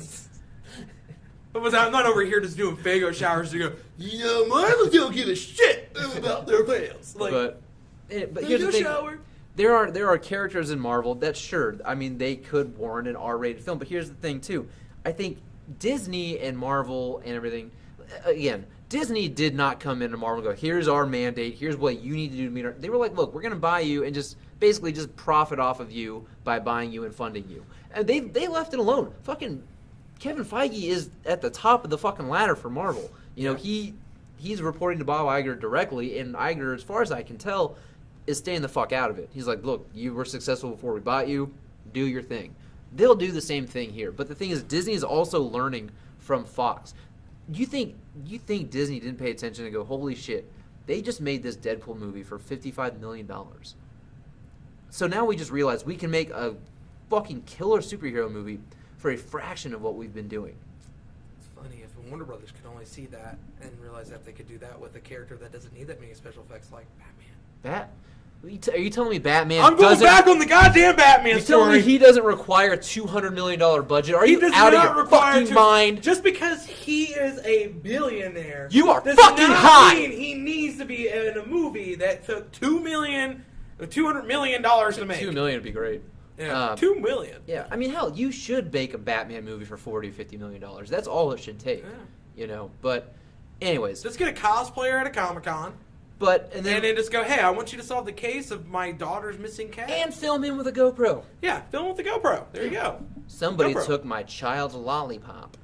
Speaker 2: But I'm not over here just doing Faygo showers to go, Marvel don't give a shit about their fans. But
Speaker 1: here's the thing.
Speaker 2: Shower.
Speaker 1: There are characters in Marvel that, sure, I mean, they could warrant an R-rated film. But here's the thing, too. I think Disney and Marvel and everything, again, Disney did not come into Marvel and go, here's our mandate, here's what you need to do to meet our... They were like, look, we're going to buy you and just basically just profit off of you by buying you and funding you. And they left it alone. Fucking Kevin Feige is at the top of the fucking ladder for Marvel. You know, he's reporting to Bob Iger directly, and Iger, as far as I can tell, is staying the fuck out of it. He's like, look, you were successful before we bought you, do your thing. They'll do the same thing here. But the thing is, Disney is also learning from Fox. You think Disney didn't pay attention and go, holy shit, they just made this Deadpool movie for $55 million. So now we just realize we can make a fucking killer superhero movie for a fraction of what we've been doing.
Speaker 2: It's funny, if Warner Brothers could only see that and realize that they could do that with a character that doesn't need that many special effects like Batman.
Speaker 1: Are you telling me Batman
Speaker 2: I'm going back on the goddamn Batman story.
Speaker 1: You're telling me he doesn't require a $200 million budget? Are you out of your fucking mind?
Speaker 2: Just because he is a billionaire,
Speaker 1: you are
Speaker 2: does
Speaker 1: fucking
Speaker 2: not
Speaker 1: high.
Speaker 2: Mean he needs to be in a movie that took $200 million to make.
Speaker 1: $2 million would be great.
Speaker 2: Yeah, $2 million.
Speaker 1: Yeah, I mean, hell, you should make a Batman movie for $40-50 million. That's all it should take.
Speaker 2: Yeah.
Speaker 1: You know, but anyways,
Speaker 2: let's get a cosplayer at a Comic-Con.
Speaker 1: And
Speaker 2: then just go, hey, I want you to solve the case of my daughter's missing cat.
Speaker 1: And film him with a GoPro.
Speaker 2: Yeah, film with the GoPro. There you go.
Speaker 1: Somebody
Speaker 2: GoPro.
Speaker 1: took my child's lollipop.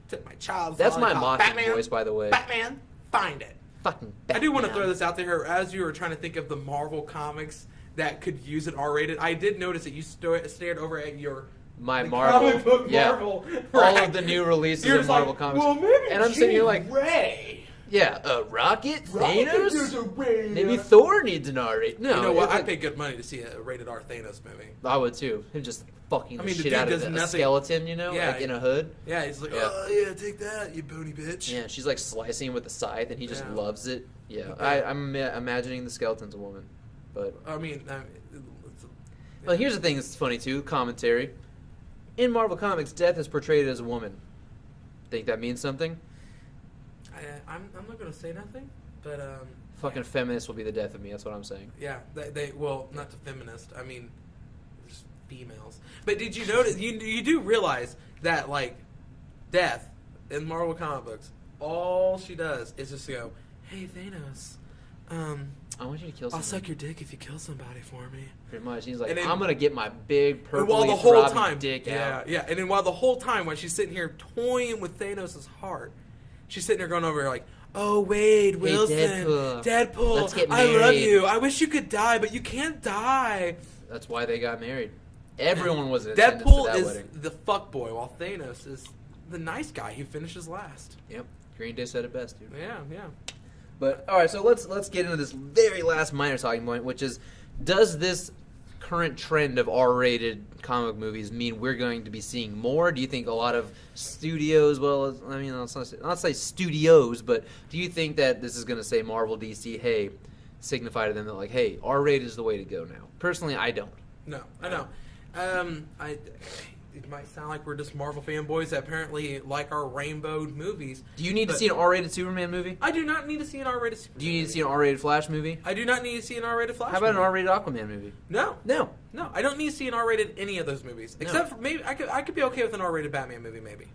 Speaker 2: Took my child's
Speaker 1: That's
Speaker 2: lollipop.
Speaker 1: my mocking
Speaker 2: Batman,
Speaker 1: voice, by the way.
Speaker 2: Batman, find it.
Speaker 1: Fucking
Speaker 2: I
Speaker 1: Batman.
Speaker 2: do want to throw this out there. As you were trying to think of the Marvel comics that could use an R-rated, I did notice that you stared over at your...
Speaker 1: My
Speaker 2: the
Speaker 1: Marvel,
Speaker 2: comic book
Speaker 1: yeah,
Speaker 2: Marvel.
Speaker 1: all of the new releases
Speaker 2: You're
Speaker 1: of
Speaker 2: just
Speaker 1: Marvel
Speaker 2: like,
Speaker 1: comics.
Speaker 2: well, maybe
Speaker 1: and I'm sitting here like,
Speaker 2: Ray.
Speaker 1: yeah, Rocket,
Speaker 2: There's
Speaker 1: Thanos,
Speaker 2: a Ray.
Speaker 1: maybe Thor needs an R-rated. No,
Speaker 2: You know what?
Speaker 1: it's
Speaker 2: I'd
Speaker 1: like-
Speaker 2: pay good money to see a rated R Thanos movie.
Speaker 1: I would too. Him just fucking
Speaker 2: I
Speaker 1: the
Speaker 2: mean, the
Speaker 1: shit
Speaker 2: dude
Speaker 1: out of
Speaker 2: does
Speaker 1: a
Speaker 2: nothing.
Speaker 1: skeleton, you know,
Speaker 2: Yeah,
Speaker 1: like in a hood.
Speaker 2: Yeah, he's like,
Speaker 1: Yeah.
Speaker 2: oh yeah, take that, you bony bitch.
Speaker 1: Yeah, she's like slicing him with a scythe, and he just
Speaker 2: Yeah.
Speaker 1: loves it. Yeah,
Speaker 2: Yeah.
Speaker 1: I'm imagining the skeleton's a woman, but
Speaker 2: I mean,
Speaker 1: well, here's the thing that's funny too. Commentary in Marvel Comics, Death is portrayed as a woman. Think that means something?
Speaker 2: I'm not gonna say nothing, but
Speaker 1: Fucking feminists will be the death of me. That's what I'm saying.
Speaker 2: yeah, they well, not the feminist. I mean, just females. But did you notice? You do realize that like Death in Marvel comic books, all she does is just go, "Hey Thanos,
Speaker 1: I want you to kill
Speaker 2: I'll
Speaker 1: someone.
Speaker 2: suck your dick if you kill somebody for me."
Speaker 1: Pretty much. He's like,
Speaker 2: And then-
Speaker 1: I'm gonna get my big
Speaker 2: And
Speaker 1: purple
Speaker 2: while the whole
Speaker 1: throbbing
Speaker 2: time,
Speaker 1: dick
Speaker 2: yeah,
Speaker 1: out.
Speaker 2: yeah, and then while the whole time when she's sitting here toying with Thanos' heart, she's sitting there going over here like, "Oh Wade Wilson, Deadpool,
Speaker 1: Let's get
Speaker 2: I love
Speaker 1: married."
Speaker 2: you. I wish you could die, but you can't die."
Speaker 1: That's why they got married. Everyone was in attendance to
Speaker 2: Deadpool
Speaker 1: that
Speaker 2: is
Speaker 1: wedding.
Speaker 2: the fuckboy, while Thanos is the nice guy who finishes last.
Speaker 1: Yep. Green Day said it best, dude.
Speaker 2: Yeah, yeah.
Speaker 1: But all right, so let's get into this very last minor talking point, which is, does this current trend of R-rated comic movies mean we're going to be seeing more? Do you think a lot of studios, well, I mean, let's not say studios, but do you think that this is going to say Marvel, DC, hey, signify to them that like, hey, R-rated is the way to go now? Personally, I don't.
Speaker 2: No, I know. It might sound like we're just Marvel fanboys that apparently like our rainbowed movies.
Speaker 1: Do you need to see an R-rated Superman movie?
Speaker 2: I do not need to see an R-rated Superman
Speaker 1: Do you need to
Speaker 2: movie.
Speaker 1: see an R-rated Flash movie?
Speaker 2: I do not need to see an R-rated Flash
Speaker 1: How about an
Speaker 2: movie.
Speaker 1: R-rated Aquaman movie?
Speaker 2: No.
Speaker 1: No.
Speaker 2: No, I don't need to see an R-rated any of those movies.
Speaker 1: No.
Speaker 2: Except for maybe I could be okay with an R-rated Batman movie, maybe.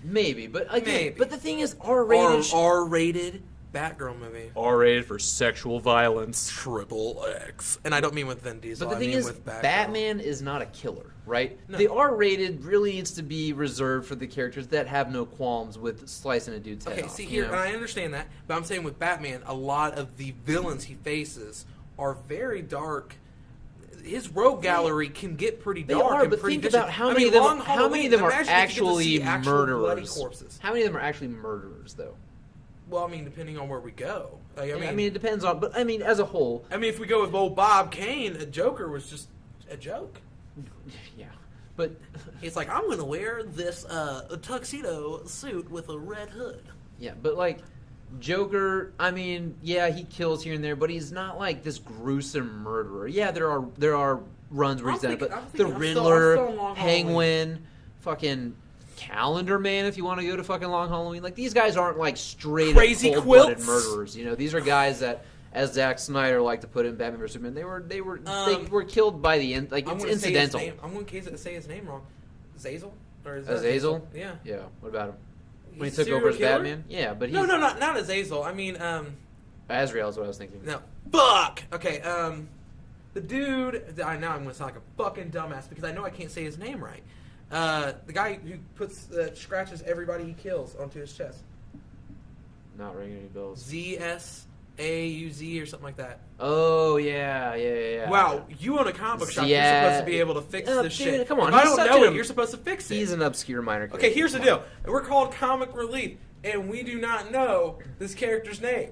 Speaker 1: Maybe, but again,
Speaker 2: Maybe.
Speaker 1: but the thing is, R-rated.
Speaker 2: R-rated Batgirl movie.
Speaker 1: R-rated for sexual violence.
Speaker 2: Triple X. And I don't mean with Vin Diesel.
Speaker 1: But the
Speaker 2: I
Speaker 1: thing
Speaker 2: mean
Speaker 1: is,
Speaker 2: with Batgirl.
Speaker 1: Batman is not a killer, right?
Speaker 2: No.
Speaker 1: The R-rated really needs to be reserved for the characters that have no qualms with slicing a dude's head
Speaker 2: Okay,
Speaker 1: off.
Speaker 2: see
Speaker 1: you
Speaker 2: here,
Speaker 1: know?
Speaker 2: and I understand that, but I'm saying with Batman, a lot of the villains he faces are very dark. His rogue gallery can get pretty
Speaker 1: They
Speaker 2: dark
Speaker 1: are,
Speaker 2: and
Speaker 1: but
Speaker 2: pretty
Speaker 1: think
Speaker 2: vicious.
Speaker 1: about how
Speaker 2: I
Speaker 1: many
Speaker 2: mean,
Speaker 1: of them.
Speaker 2: Long
Speaker 1: How many of
Speaker 2: Halloween,
Speaker 1: them are
Speaker 2: imagine if you get to
Speaker 1: actually
Speaker 2: see actual bloody
Speaker 1: murderers?
Speaker 2: corpses.
Speaker 1: How many of them are actually murderers, though?
Speaker 2: Well, I mean, depending on where we go. Like,
Speaker 1: I mean, it depends on. But I mean, as a whole,
Speaker 2: if we go with old Bob Kane, a Joker was just a joke.
Speaker 1: yeah. But
Speaker 2: It's like, I'm going to wear this tuxedo suit with a red hood.
Speaker 1: yeah, but like Joker, I mean, yeah, he kills here and there, but he's not like this gruesome murderer. Yeah, there are runs where he's done it, but the
Speaker 2: I'm
Speaker 1: Riddler,
Speaker 2: still on Long
Speaker 1: Penguin, fucking Calendar Man, if you want to go to fucking Long Halloween, like these guys aren't like straight
Speaker 2: Crazy
Speaker 1: up cold-blooded
Speaker 2: Quilts.
Speaker 1: murderers. You know, these are guys that, as Zack Snyder liked to put in Batman vs Superman, they were killed by the end. Like
Speaker 2: I'm
Speaker 1: it's
Speaker 2: gonna say his
Speaker 1: incidental.
Speaker 2: name. I'm going to say his name wrong. Zazel? Or is
Speaker 1: Azazel?
Speaker 2: Yeah.
Speaker 1: Yeah. What about him? When he
Speaker 2: He's a
Speaker 1: took over
Speaker 2: serial
Speaker 1: as
Speaker 2: killer?
Speaker 1: Batman? Yeah, but he's
Speaker 2: No, not Azazel. I mean,
Speaker 1: Azrael is what I was thinking.
Speaker 2: no. Fuck! Okay, the dude, now I'm going to sound like a fucking dumbass because I know I can't say his name right. The guy who scratches everybody he kills onto his chest.
Speaker 1: Not ringing any bells.
Speaker 2: ZSAUZ or something like that.
Speaker 1: Oh yeah.
Speaker 2: Wow, you own a comic book shop. You're
Speaker 1: Yeah.
Speaker 2: supposed to be able to fix this
Speaker 1: dude,
Speaker 2: shit.
Speaker 1: come on,
Speaker 2: If I
Speaker 1: he's
Speaker 2: don't
Speaker 1: such
Speaker 2: know
Speaker 1: a-
Speaker 2: it, you're supposed to fix it.
Speaker 1: He's an obscure minor character.
Speaker 2: Okay, here's the
Speaker 1: Come
Speaker 2: deal.
Speaker 1: on.
Speaker 2: We're called Comic Relief, and we do not know this character's name.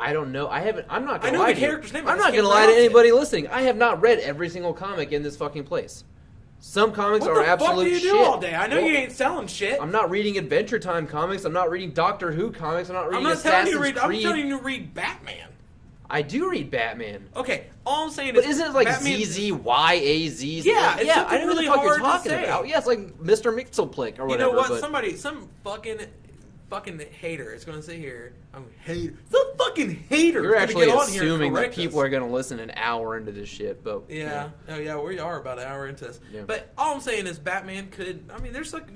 Speaker 1: I don't know. I'm not
Speaker 2: I
Speaker 1: gonna
Speaker 2: know
Speaker 1: lie
Speaker 2: the
Speaker 1: to you.
Speaker 2: character's name, I
Speaker 1: I'm
Speaker 2: just
Speaker 1: not
Speaker 2: can't
Speaker 1: gonna lie to
Speaker 2: pronounce it.
Speaker 1: anybody listening. I have not read every single comic in this fucking place. Some comics
Speaker 2: What
Speaker 1: are
Speaker 2: the fuck
Speaker 1: absolute
Speaker 2: do you
Speaker 1: shit.
Speaker 2: do all day? I know
Speaker 1: Well,
Speaker 2: you ain't selling shit.
Speaker 1: I'm not reading Adventure Time comics. I'm not reading Doctor Who comics. I'm not reading
Speaker 2: I'm not telling
Speaker 1: Assassin's
Speaker 2: you to read. I'm
Speaker 1: Creed.
Speaker 2: telling you to read Batman.
Speaker 1: I do read Batman.
Speaker 2: Okay, all I'm saying
Speaker 1: But
Speaker 2: is,
Speaker 1: isn't it like
Speaker 2: Batman,
Speaker 1: ZZYAZ?
Speaker 2: Yeah, it's
Speaker 1: yeah.
Speaker 2: something
Speaker 1: I know
Speaker 2: really
Speaker 1: what the fuck
Speaker 2: hard
Speaker 1: you're
Speaker 2: to
Speaker 1: talking
Speaker 2: say.
Speaker 1: about. Yeah, it's like Mr. Mixelplick or whatever.
Speaker 2: You know what?
Speaker 1: But
Speaker 2: Some fucking hater is going to sit here. I'm hater. Some fucking hater.
Speaker 1: you're
Speaker 2: is
Speaker 1: actually
Speaker 2: gonna get on here and
Speaker 1: assuming that
Speaker 2: correct
Speaker 1: people
Speaker 2: us.
Speaker 1: are going to listen an hour into this shit. But
Speaker 2: Yeah. Oh yeah, we are about an hour into this.
Speaker 1: Yeah.
Speaker 2: But all I'm saying is Batman could. I mean, there's like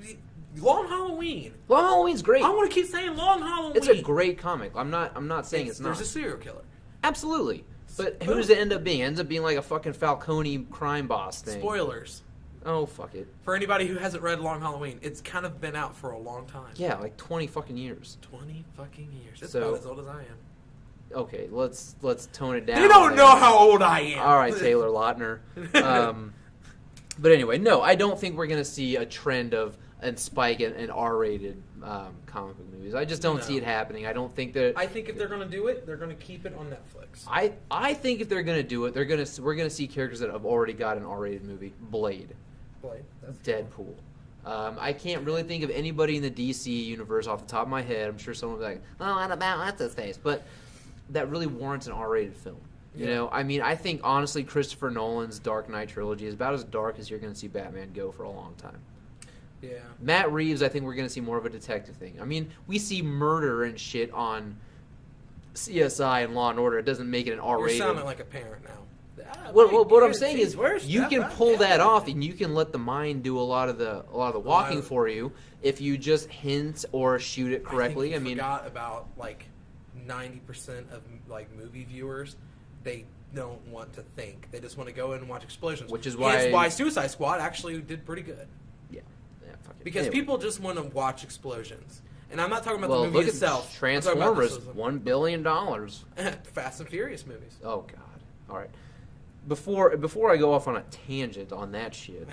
Speaker 2: Long Halloween.
Speaker 1: Long Halloween's great.
Speaker 2: I want to keep saying Long Halloween.
Speaker 1: It's a great comic. I'm not saying it's not.
Speaker 2: There's a serial killer.
Speaker 1: Absolutely. But who does it end up being? It ends up being like a fucking Falcone crime boss thing.
Speaker 2: Spoilers.
Speaker 1: Oh, fuck it.
Speaker 2: For anybody who hasn't read Long Halloween, it's kind of been out for a long time.
Speaker 1: Yeah, like 20 fucking years.
Speaker 2: 20 fucking years. It's
Speaker 1: So-
Speaker 2: about as old as I am.
Speaker 1: Okay, let's tone it down.
Speaker 2: They don't know how old I am.
Speaker 1: All right, Taylor Lautner. But anyway, no, I don't think we're going to see a trend of and spike in R-rated comic book movies. I just don't see it happening. I don't think that.
Speaker 2: I think if they're going to do it, they're going to keep it on Netflix.
Speaker 1: I think if they're going to do it, we're going to see characters that have already got an R-rated movie. Blade.
Speaker 2: That's
Speaker 1: Deadpool. I can't really think of anybody in the DC universe off the top of my head. I'm sure someone will be like, oh, what about what's his face? But that really warrants an R-rated film. You know, I mean, I think honestly, Christopher Nolan's Dark Knight trilogy is about as dark as you're going to see Batman go for a long time.
Speaker 2: Yeah.
Speaker 1: Matt Reeves, I think we're going to see more of a detective thing. I mean, we see murder and shit on CSI and Law and Order. It doesn't make it an R-rated.
Speaker 2: You're sounding like a parent now.
Speaker 1: What I'm saying is, you can pull that off, and you can let the mind do a lot of the walking for you if you just hint or shoot it correctly.
Speaker 2: I forgot about like 90% of like movie viewers. They don't want to think. They just want to go in and watch explosions.
Speaker 1: Which is why...
Speaker 2: Hence why Suicide Squad actually did pretty good.
Speaker 1: Yeah fuck it.
Speaker 2: Because people just want to watch explosions. And I'm not talking about the movie itself.
Speaker 1: Transformers, $1 billion.
Speaker 2: Fast and Furious movies.
Speaker 1: Oh, God. All right. Before I go off on a tangent on that shit,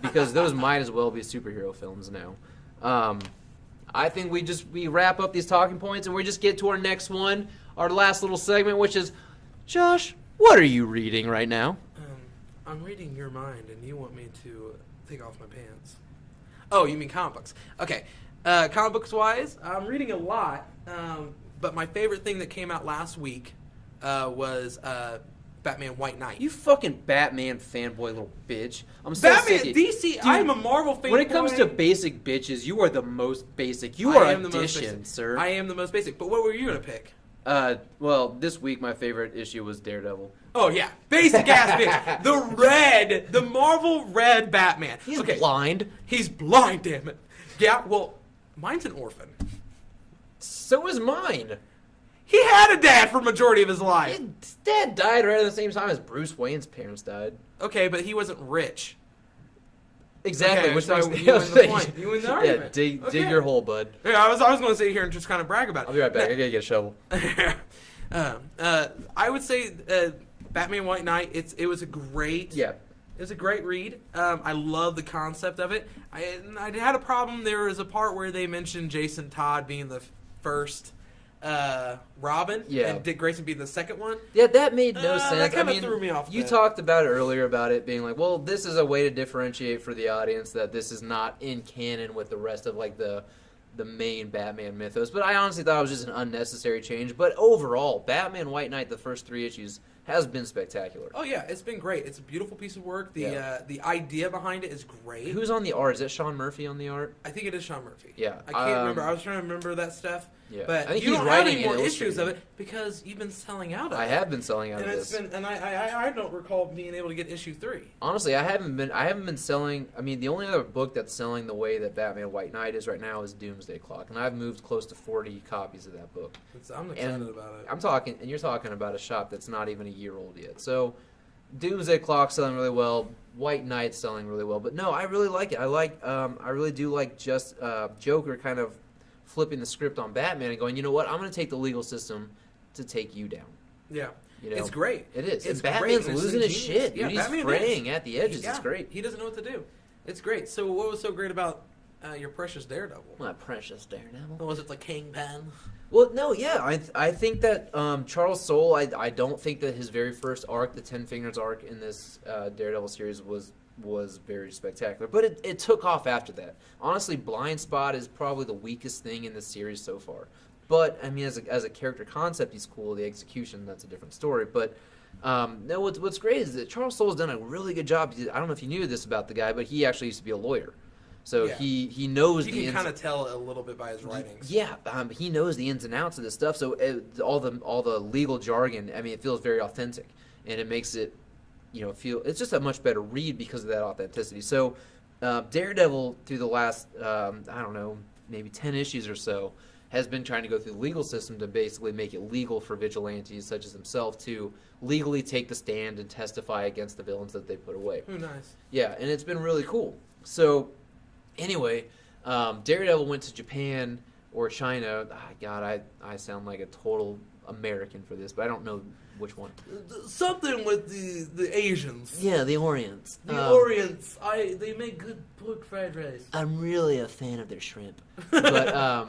Speaker 1: because those might as well be superhero films now, I think we wrap up these talking points and we just get to our next one, our last little segment, which is, Josh, what are you reading right now?
Speaker 2: I'm reading your mind, and you want me to take off my pants. Oh, you mean comic books. Okay. Comic books-wise, I'm reading a lot, but my favorite thing that came out last week was Batman White Knight.
Speaker 1: You fucking Batman fanboy little bitch. I'm so
Speaker 2: Batman,
Speaker 1: sick of
Speaker 2: DC,
Speaker 1: Dude,
Speaker 2: I'm a Marvel fanboy.
Speaker 1: When it comes to basic bitches, you are the most basic. You are addition, sir.
Speaker 2: I am the most basic. But what were you going to pick?
Speaker 1: Well, this week my favorite issue was Daredevil.
Speaker 2: Oh, yeah. Basic ass bitch. The Marvel red Batman.
Speaker 1: He's blind.
Speaker 2: He's blind, damn it. Yeah, well, mine's an orphan.
Speaker 1: So is mine.
Speaker 2: He had a dad for majority of his life.
Speaker 1: His dad died right at the same time as Bruce Wayne's parents died.
Speaker 2: Okay, but he wasn't rich.
Speaker 1: Exactly,
Speaker 2: okay,
Speaker 1: which
Speaker 2: so
Speaker 1: makes
Speaker 2: you win the point. You win the argument.
Speaker 1: Dig your hole, bud.
Speaker 2: Yeah, I was going to sit here and just kind of brag about it.
Speaker 1: I'll be right back. I gotta get a shovel.
Speaker 2: I would say Batman White Knight. It was a great.
Speaker 1: Yeah.
Speaker 2: It was a great read. I love the concept of it. I had a problem. There was a part where they mentioned Jason Todd being the first Robin, and Dick Grayson being the second one.
Speaker 1: Yeah, that made no sense.
Speaker 2: That kind of threw me off.
Speaker 1: You talked about it earlier about it being like, well, this is a way to differentiate for the audience that this is not in canon with the rest of like the main Batman mythos. But I honestly thought it was just an unnecessary change. But overall, Batman White Knight, the first 3 issues, has been spectacular.
Speaker 2: Oh yeah, it's been great. It's a beautiful piece of work. The idea behind it is great.
Speaker 1: Who's on the art? Is it Sean Murphy on the art?
Speaker 2: I think it is Sean Murphy.
Speaker 1: Yeah,
Speaker 2: I can't remember. I was trying to remember that stuff.
Speaker 1: Yeah,
Speaker 2: but
Speaker 1: I think
Speaker 2: you
Speaker 1: he's
Speaker 2: don't
Speaker 1: writing
Speaker 2: have any more
Speaker 1: and
Speaker 2: issues of it because you've been selling out of it.
Speaker 1: I have been selling out
Speaker 2: and
Speaker 1: of this.
Speaker 2: And I don't recall being able to get issue 3.
Speaker 1: Honestly, I haven't been selling. I mean, the only other book that's selling the way that Batman White Knight is right now is Doomsday Clock, and I've moved close to 40 copies of that book.
Speaker 2: I'm excited about it.
Speaker 1: You're talking about a shop that's not even a year old yet. So, Doomsday Clock selling really well. White Knight selling really well. But no, I really like it. I really do like just Joker kind of flipping the script on Batman and going, you know what? I'm going to take the legal system to take you down.
Speaker 2: Yeah.
Speaker 1: You know?
Speaker 2: It's great.
Speaker 1: It is.
Speaker 2: It's
Speaker 1: Batman's
Speaker 2: great.
Speaker 1: losing his shit.
Speaker 2: Yeah,
Speaker 1: Dude, he's fraying at the edges. It's great.
Speaker 2: He doesn't know what to do. It's great. So what was so great about your precious Daredevil?
Speaker 1: My precious Daredevil.
Speaker 2: Was it the Kingpin?
Speaker 1: Well, no, yeah. I think that Charles Soule, I don't think that his very first arc, the Ten Fingers arc in this Daredevil series was very spectacular. But it took off after that. Honestly, Blind Spot is probably the weakest thing in this series so far. But, I mean, as a character concept, he's cool. The execution, that's a different story. But, no, what's great is that Charles Soule's done a really good job. I don't know if you knew this about the guy, but he actually used to be a lawyer. So he knows
Speaker 2: you can kind of tell a little bit by his writings.
Speaker 1: Yeah, he knows the ins and outs of this stuff. So all the legal jargon, I mean, it feels very authentic, and it makes it, feel it's just a much better read because of that authenticity. So Daredevil through the last I don't know, maybe 10 issues or so has been trying to go through the legal system to basically make it legal for vigilantes such as himself to legally take the stand and testify against the villains that they put away.
Speaker 2: Oh, nice.
Speaker 1: Yeah, and it's been really cool. So, anyway, Daredevil went to Japan or China. God, I sound like a total American for this, but I don't know which one.
Speaker 2: Something with the Asians.
Speaker 1: Yeah, the Orients.
Speaker 2: The Orients. They make good pork fried rice.
Speaker 1: I'm really a fan of their shrimp. But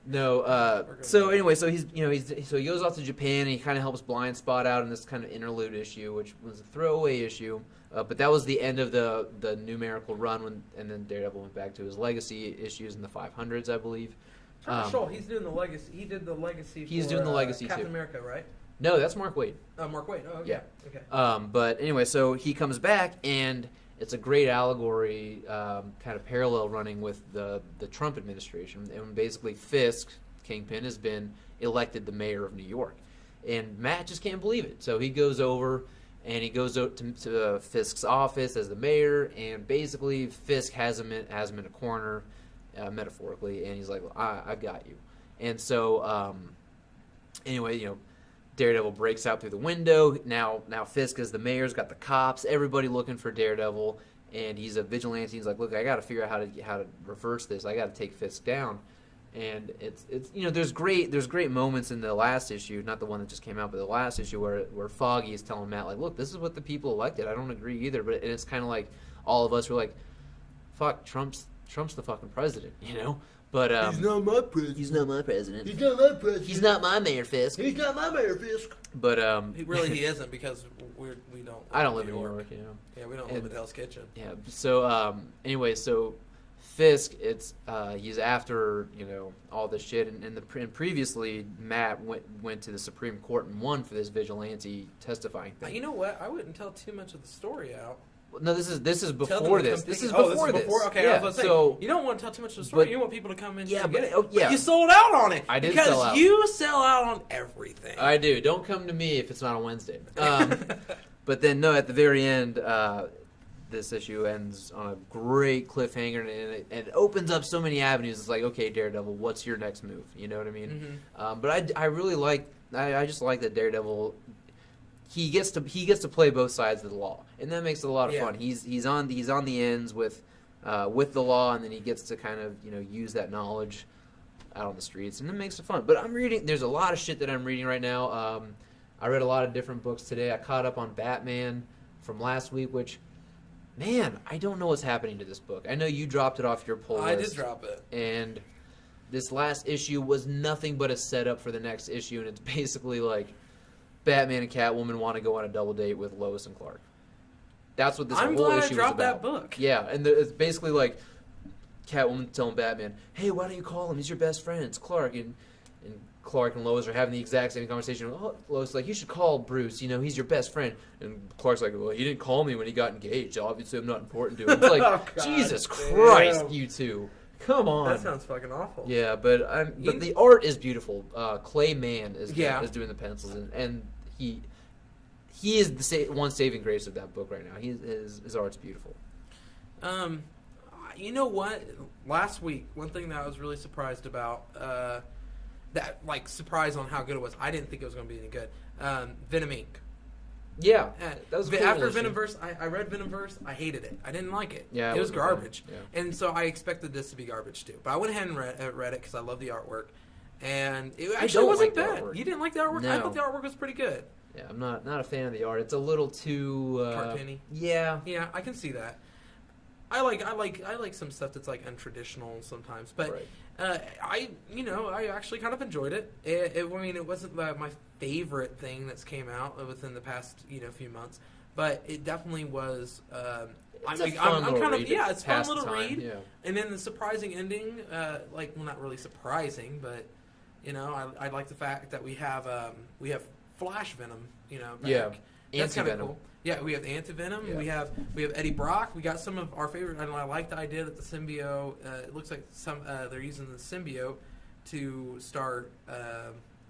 Speaker 1: no. So anyway, so he goes off to Japan and he kind of helps Blind Spot out in this kind of interlude issue, which was a throwaway issue. But that was the end of the numerical run, and then Daredevil went back to his legacy issues in the 500s, I believe.
Speaker 2: He's doing the legacy. He did the legacy.
Speaker 1: He's doing the legacy
Speaker 2: Captain
Speaker 1: too.
Speaker 2: America, right?
Speaker 1: No, that's Mark Waid.
Speaker 2: Mark Waid. Oh, okay.
Speaker 1: Yeah.
Speaker 2: Okay.
Speaker 1: But anyway, so he comes back, and it's a great allegory, kind of parallel running with the Trump administration. And basically, Fisk, Kingpin, has been elected the mayor of New York. And Matt just can't believe it. So he goes over, and he goes to Fisk's office as the mayor, and basically Fisk has him in a corner, metaphorically, and he's like, well, I've got you. And so, anyway, Daredevil breaks out through the window. Now Fisk as the mayor's got the cops, everybody looking for Daredevil, and he's a vigilante. He's like, look, I got to figure out how to reverse this. I got to take Fisk down. And it's there's great moments in the last issue, not the one that just came out, but the last issue where Foggy is telling Matt, like, look, this is what the people elected. I don't agree either, but it's kind of like all of us were like, fuck, Trump's the fucking president, But
Speaker 2: he's not my president.
Speaker 1: He's not my president.
Speaker 2: He's not my president.
Speaker 1: He's not my Mayor Fisk.
Speaker 2: He's not my Mayor Fisk.
Speaker 1: But
Speaker 2: he isn't, because we don't.
Speaker 1: I don't live in New York,
Speaker 2: Yeah, we don't live in Hell's Kitchen.
Speaker 1: Yeah. So anyway, so Fisk, he's after all this shit, and previously Matt went to the Supreme Court and won for this vigilante testifying thing.
Speaker 2: You know what? I wouldn't tell too much of the story out.
Speaker 1: No, this is before this. This is
Speaker 2: before
Speaker 1: before this.
Speaker 2: Okay,
Speaker 1: yeah,
Speaker 2: I was going to say,
Speaker 1: so
Speaker 2: you don't want to tell too much of the story. You want people to come in.
Speaker 1: Yeah,
Speaker 2: and get it.
Speaker 1: Yeah.
Speaker 2: But you sold out on it.
Speaker 1: I did sell out.
Speaker 2: Because you sell out on everything.
Speaker 1: I do. Don't come to me if it's not on Wednesday. But then, no, at the very end, this issue ends on a great cliffhanger, and it opens up so many avenues. It's like, okay, Daredevil, what's your next move? You know what I mean? Mm-hmm. But I really like. I just like that Daredevil. He gets to play both sides of the law, and that makes it a lot of fun. He's on the ends with the law, and then he gets to kind of use that knowledge out on the streets, and it makes it fun. But I'm reading. There's a lot of shit that I'm reading right now. I read a lot of different books today. I caught up on Batman from last week, which, man, I don't know what's happening to this book. I know you dropped it off your pull list.
Speaker 2: I did drop it,
Speaker 1: and this last issue was nothing but a setup for the next issue, and it's basically like Batman and Catwoman want to go on a double date with Lois and Clark. That's what this whole issue is about. I'm glad I dropped
Speaker 2: that book.
Speaker 1: Yeah, and it's basically like Catwoman telling Batman, hey, why don't you call him? He's your best friend. It's Clark. And Clark and Lois are having the exact same conversation. Oh, Lois is like, you should call Bruce. He's your best friend. And Clark's like, well, he didn't call me when he got engaged. Obviously, I'm not important to him. It's like, Jesus Christ, you two. Come on.
Speaker 2: That sounds fucking awful.
Speaker 1: Yeah, but the art is beautiful. Clay Mann is doing the pencils, and he is the one saving grace of that book right now. His art's beautiful.
Speaker 2: You know what? Last week, one thing that I was really surprised about, surprised on how good it was. I didn't think it was going to be any good. Venom Inc.
Speaker 1: Yeah, that was
Speaker 2: after Venomverse. I read Venomverse. I hated it. I didn't like it.
Speaker 1: Yeah,
Speaker 2: it was garbage.
Speaker 1: Yeah.
Speaker 2: And so I expected this to be garbage too. But I went ahead and read it because I love the artwork, and it actually wasn't bad. You didn't like the artwork?
Speaker 1: No.
Speaker 2: I thought the artwork was pretty good.
Speaker 1: Yeah, I'm not a fan of the art. It's a little too
Speaker 2: cartoony.
Speaker 1: Yeah,
Speaker 2: I can see that. I like some stuff that's like untraditional sometimes, but
Speaker 1: right.
Speaker 2: I actually kind of enjoyed it. It wasn't my favorite thing that's came out within the past few months, but it definitely was.
Speaker 1: It's a fun
Speaker 2: little read.
Speaker 1: Yeah.
Speaker 2: And then the surprising ending, not really surprising, but I like the fact that we have Flash Venom, back.
Speaker 1: Yeah,
Speaker 2: that's kind of cool. Yeah, we have Anti-Venom. Yeah. We have Eddie Brock. We got some of our favorite. And I like the idea that the symbiote. It looks like they're using the symbiote to start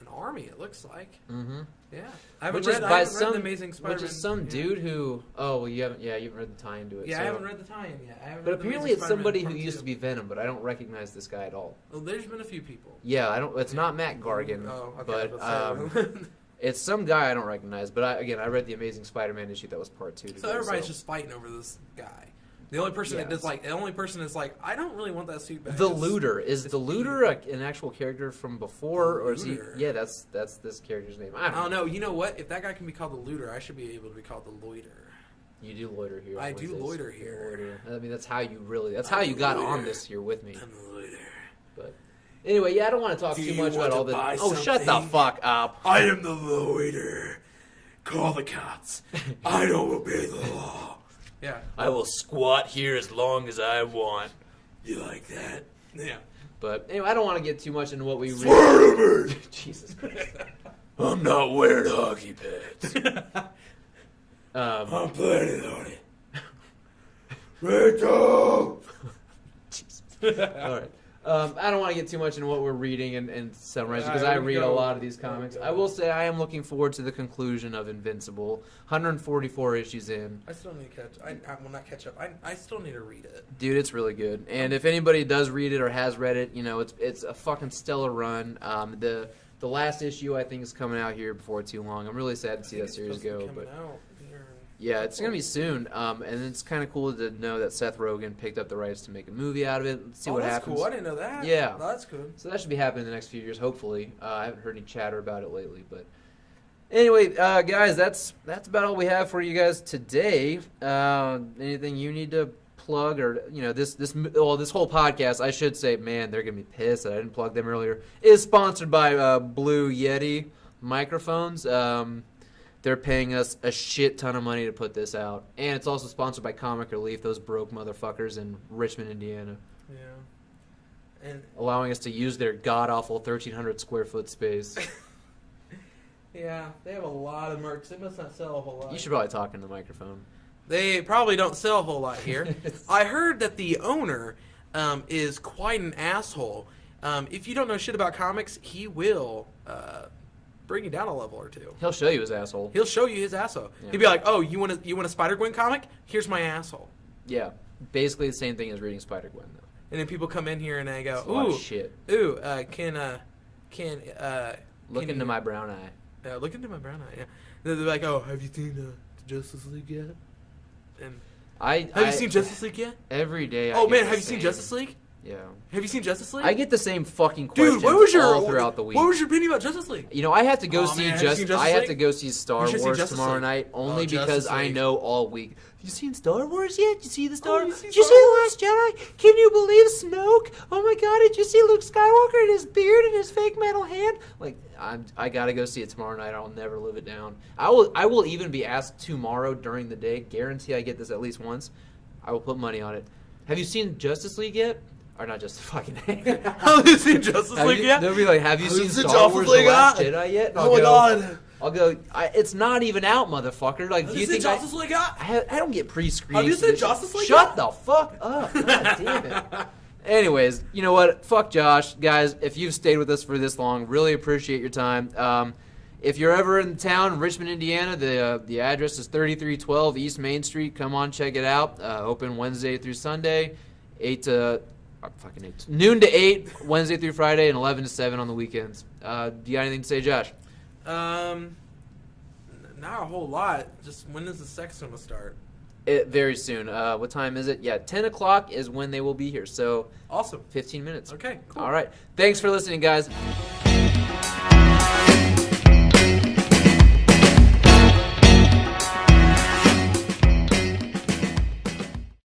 Speaker 2: an army. It looks like.
Speaker 1: Mm-hmm.
Speaker 2: Yeah, I haven't
Speaker 1: Which
Speaker 2: read
Speaker 1: is by
Speaker 2: the Amazing Spider-Man.
Speaker 1: Which is some dude who. Oh, well, you haven't read the tie into it.
Speaker 2: Yeah,
Speaker 1: so.
Speaker 2: I haven't read the tie-in yet.
Speaker 1: But apparently, it's somebody who used to be Venom, but I don't recognize this guy at all.
Speaker 2: Well, there's been a few people.
Speaker 1: Yeah, I don't. It's not Matt Gargan, but it's some guy I don't recognize. But I read the Amazing Spider-Man issue that was part 2.
Speaker 2: So everybody's just fighting over this guy. The only person is like, I don't really want that suit back.
Speaker 1: The Looter is the Looter an actual character from before, or is he? Yeah, that's this character's name. I don't know.
Speaker 2: You know what? If that guy can be called the Looter, I should be able to be called the Loiter.
Speaker 1: You do loiter here.
Speaker 2: I do loiter here.
Speaker 1: I mean, that's how you how you got on this here with me.
Speaker 2: I'm the loiter.
Speaker 1: But anyway, yeah, I don't want to talk too much about all this. Oh, shut the fuck up!
Speaker 2: I am the loiter. Call the cops. I don't obey the law. Yeah.
Speaker 1: I will squat here as long as I want.
Speaker 2: You like that? Yeah.
Speaker 1: But anyway, I don't want to get too much into what we read.
Speaker 2: Swear to me!
Speaker 1: Jesus Christ.
Speaker 2: I'm not wearing hockey pads.
Speaker 1: I'm
Speaker 2: planning on it. Rachel!
Speaker 1: All right. I don't want to get too much into what we're reading and summarizing because I read a lot of these comics. I will say I am looking forward to the conclusion of Invincible. 144 issues in.
Speaker 2: I still need to catch. I will not catch up. I still need to read it.
Speaker 1: Dude, it's really good. And if anybody does read it or has read it, it's a fucking stellar run. The last issue I think is coming out here before too long. I'm really sad to see that series go, but. Yeah, it's going to be soon, and it's kind of cool to know that Seth Rogen picked up the rights to make a movie out of it. Let's see what happens.
Speaker 2: Cool. I didn't know that.
Speaker 1: Yeah.
Speaker 2: That's good.
Speaker 1: So that should be happening in the next few years, hopefully. I haven't heard any chatter about it lately, but anyway, guys, that's about all we have for you guys today. Anything you need to plug, or this whole podcast, I should say, man, they're going to be pissed that I didn't plug them earlier, is sponsored by Blue Yeti microphones. They're paying us a shit ton of money to put this out. And it's also sponsored by Comic Relief, those broke motherfuckers in Richmond, Indiana.
Speaker 2: Yeah. And
Speaker 1: allowing us to use their god-awful 1,300 square foot space.
Speaker 2: Yeah, they have a lot of merch. They must not sell a whole lot.
Speaker 1: You should probably talk in the microphone.
Speaker 2: They probably don't sell a whole lot here. I heard that the owner is quite an asshole. If you don't know shit about comics, he will... bring you down a level or two.
Speaker 1: He'll show you his asshole.
Speaker 2: He'll show you his asshole. Yeah. He'll be like, "Oh, you want a Spider-Gwen comic? Here's my asshole."
Speaker 1: Yeah, basically the same thing as reading Spider-Gwen, though.
Speaker 2: And then people come in here and they go,
Speaker 1: "Ooh, a lot of shit.
Speaker 2: Ooh, can
Speaker 1: look into my brown eye."
Speaker 2: Look into my brown eye. Yeah. They're like, "Oh, have you seen the Justice League yet?" And have you seen Justice League yet?
Speaker 1: Every day.
Speaker 2: Oh man, have you seen Justice League?
Speaker 1: Yeah.
Speaker 2: Have you seen Justice League?
Speaker 1: I get the same fucking questions all throughout the week.
Speaker 2: What was your opinion about Justice League?
Speaker 1: I have to go to go see Star Wars tomorrow night only because I know all week. Have you seen Star Wars yet? Did you see the Star Wars? Did you see The Last Jedi? Can you believe Snoke? Oh my god, did you see Luke Skywalker and his beard and his fake metal hand? Like, I gotta go see it tomorrow night. I'll never live it down. I will even be asked tomorrow during the day. Guarantee I get this at least once. I will put money on it. Have you seen Justice League yet? Or not just fucking.
Speaker 2: Have you seen Justice League yet?
Speaker 1: They'll be like, "Have you seen Star Wars: The Last Jedi yet?"
Speaker 2: Oh my god!
Speaker 1: I'll go. It's not even out, motherfucker. Like, do you think
Speaker 2: Justice League yet?
Speaker 1: I don't get pre-screened.
Speaker 2: Have you seen Justice League?
Speaker 1: Shut the fuck up! God damn it. Anyways, you know what? Fuck Josh, guys. If you've stayed with us for this long, really appreciate your time. If you're ever in town, Richmond, Indiana, the address is 3312 East Main Street. Come on, check it out. Open Wednesday through Sunday, noon to 8 Wednesday through Friday, and 11 to 7 on the weekends. Do you got anything to say, Josh?
Speaker 2: Not a whole lot. Just when does the sex cinema start?
Speaker 1: Very soon. What time is it? Yeah, 10 o'clock is when they will be here. So
Speaker 2: awesome.
Speaker 1: 15 minutes.
Speaker 2: Okay, cool.
Speaker 1: All right. Thanks for listening, guys.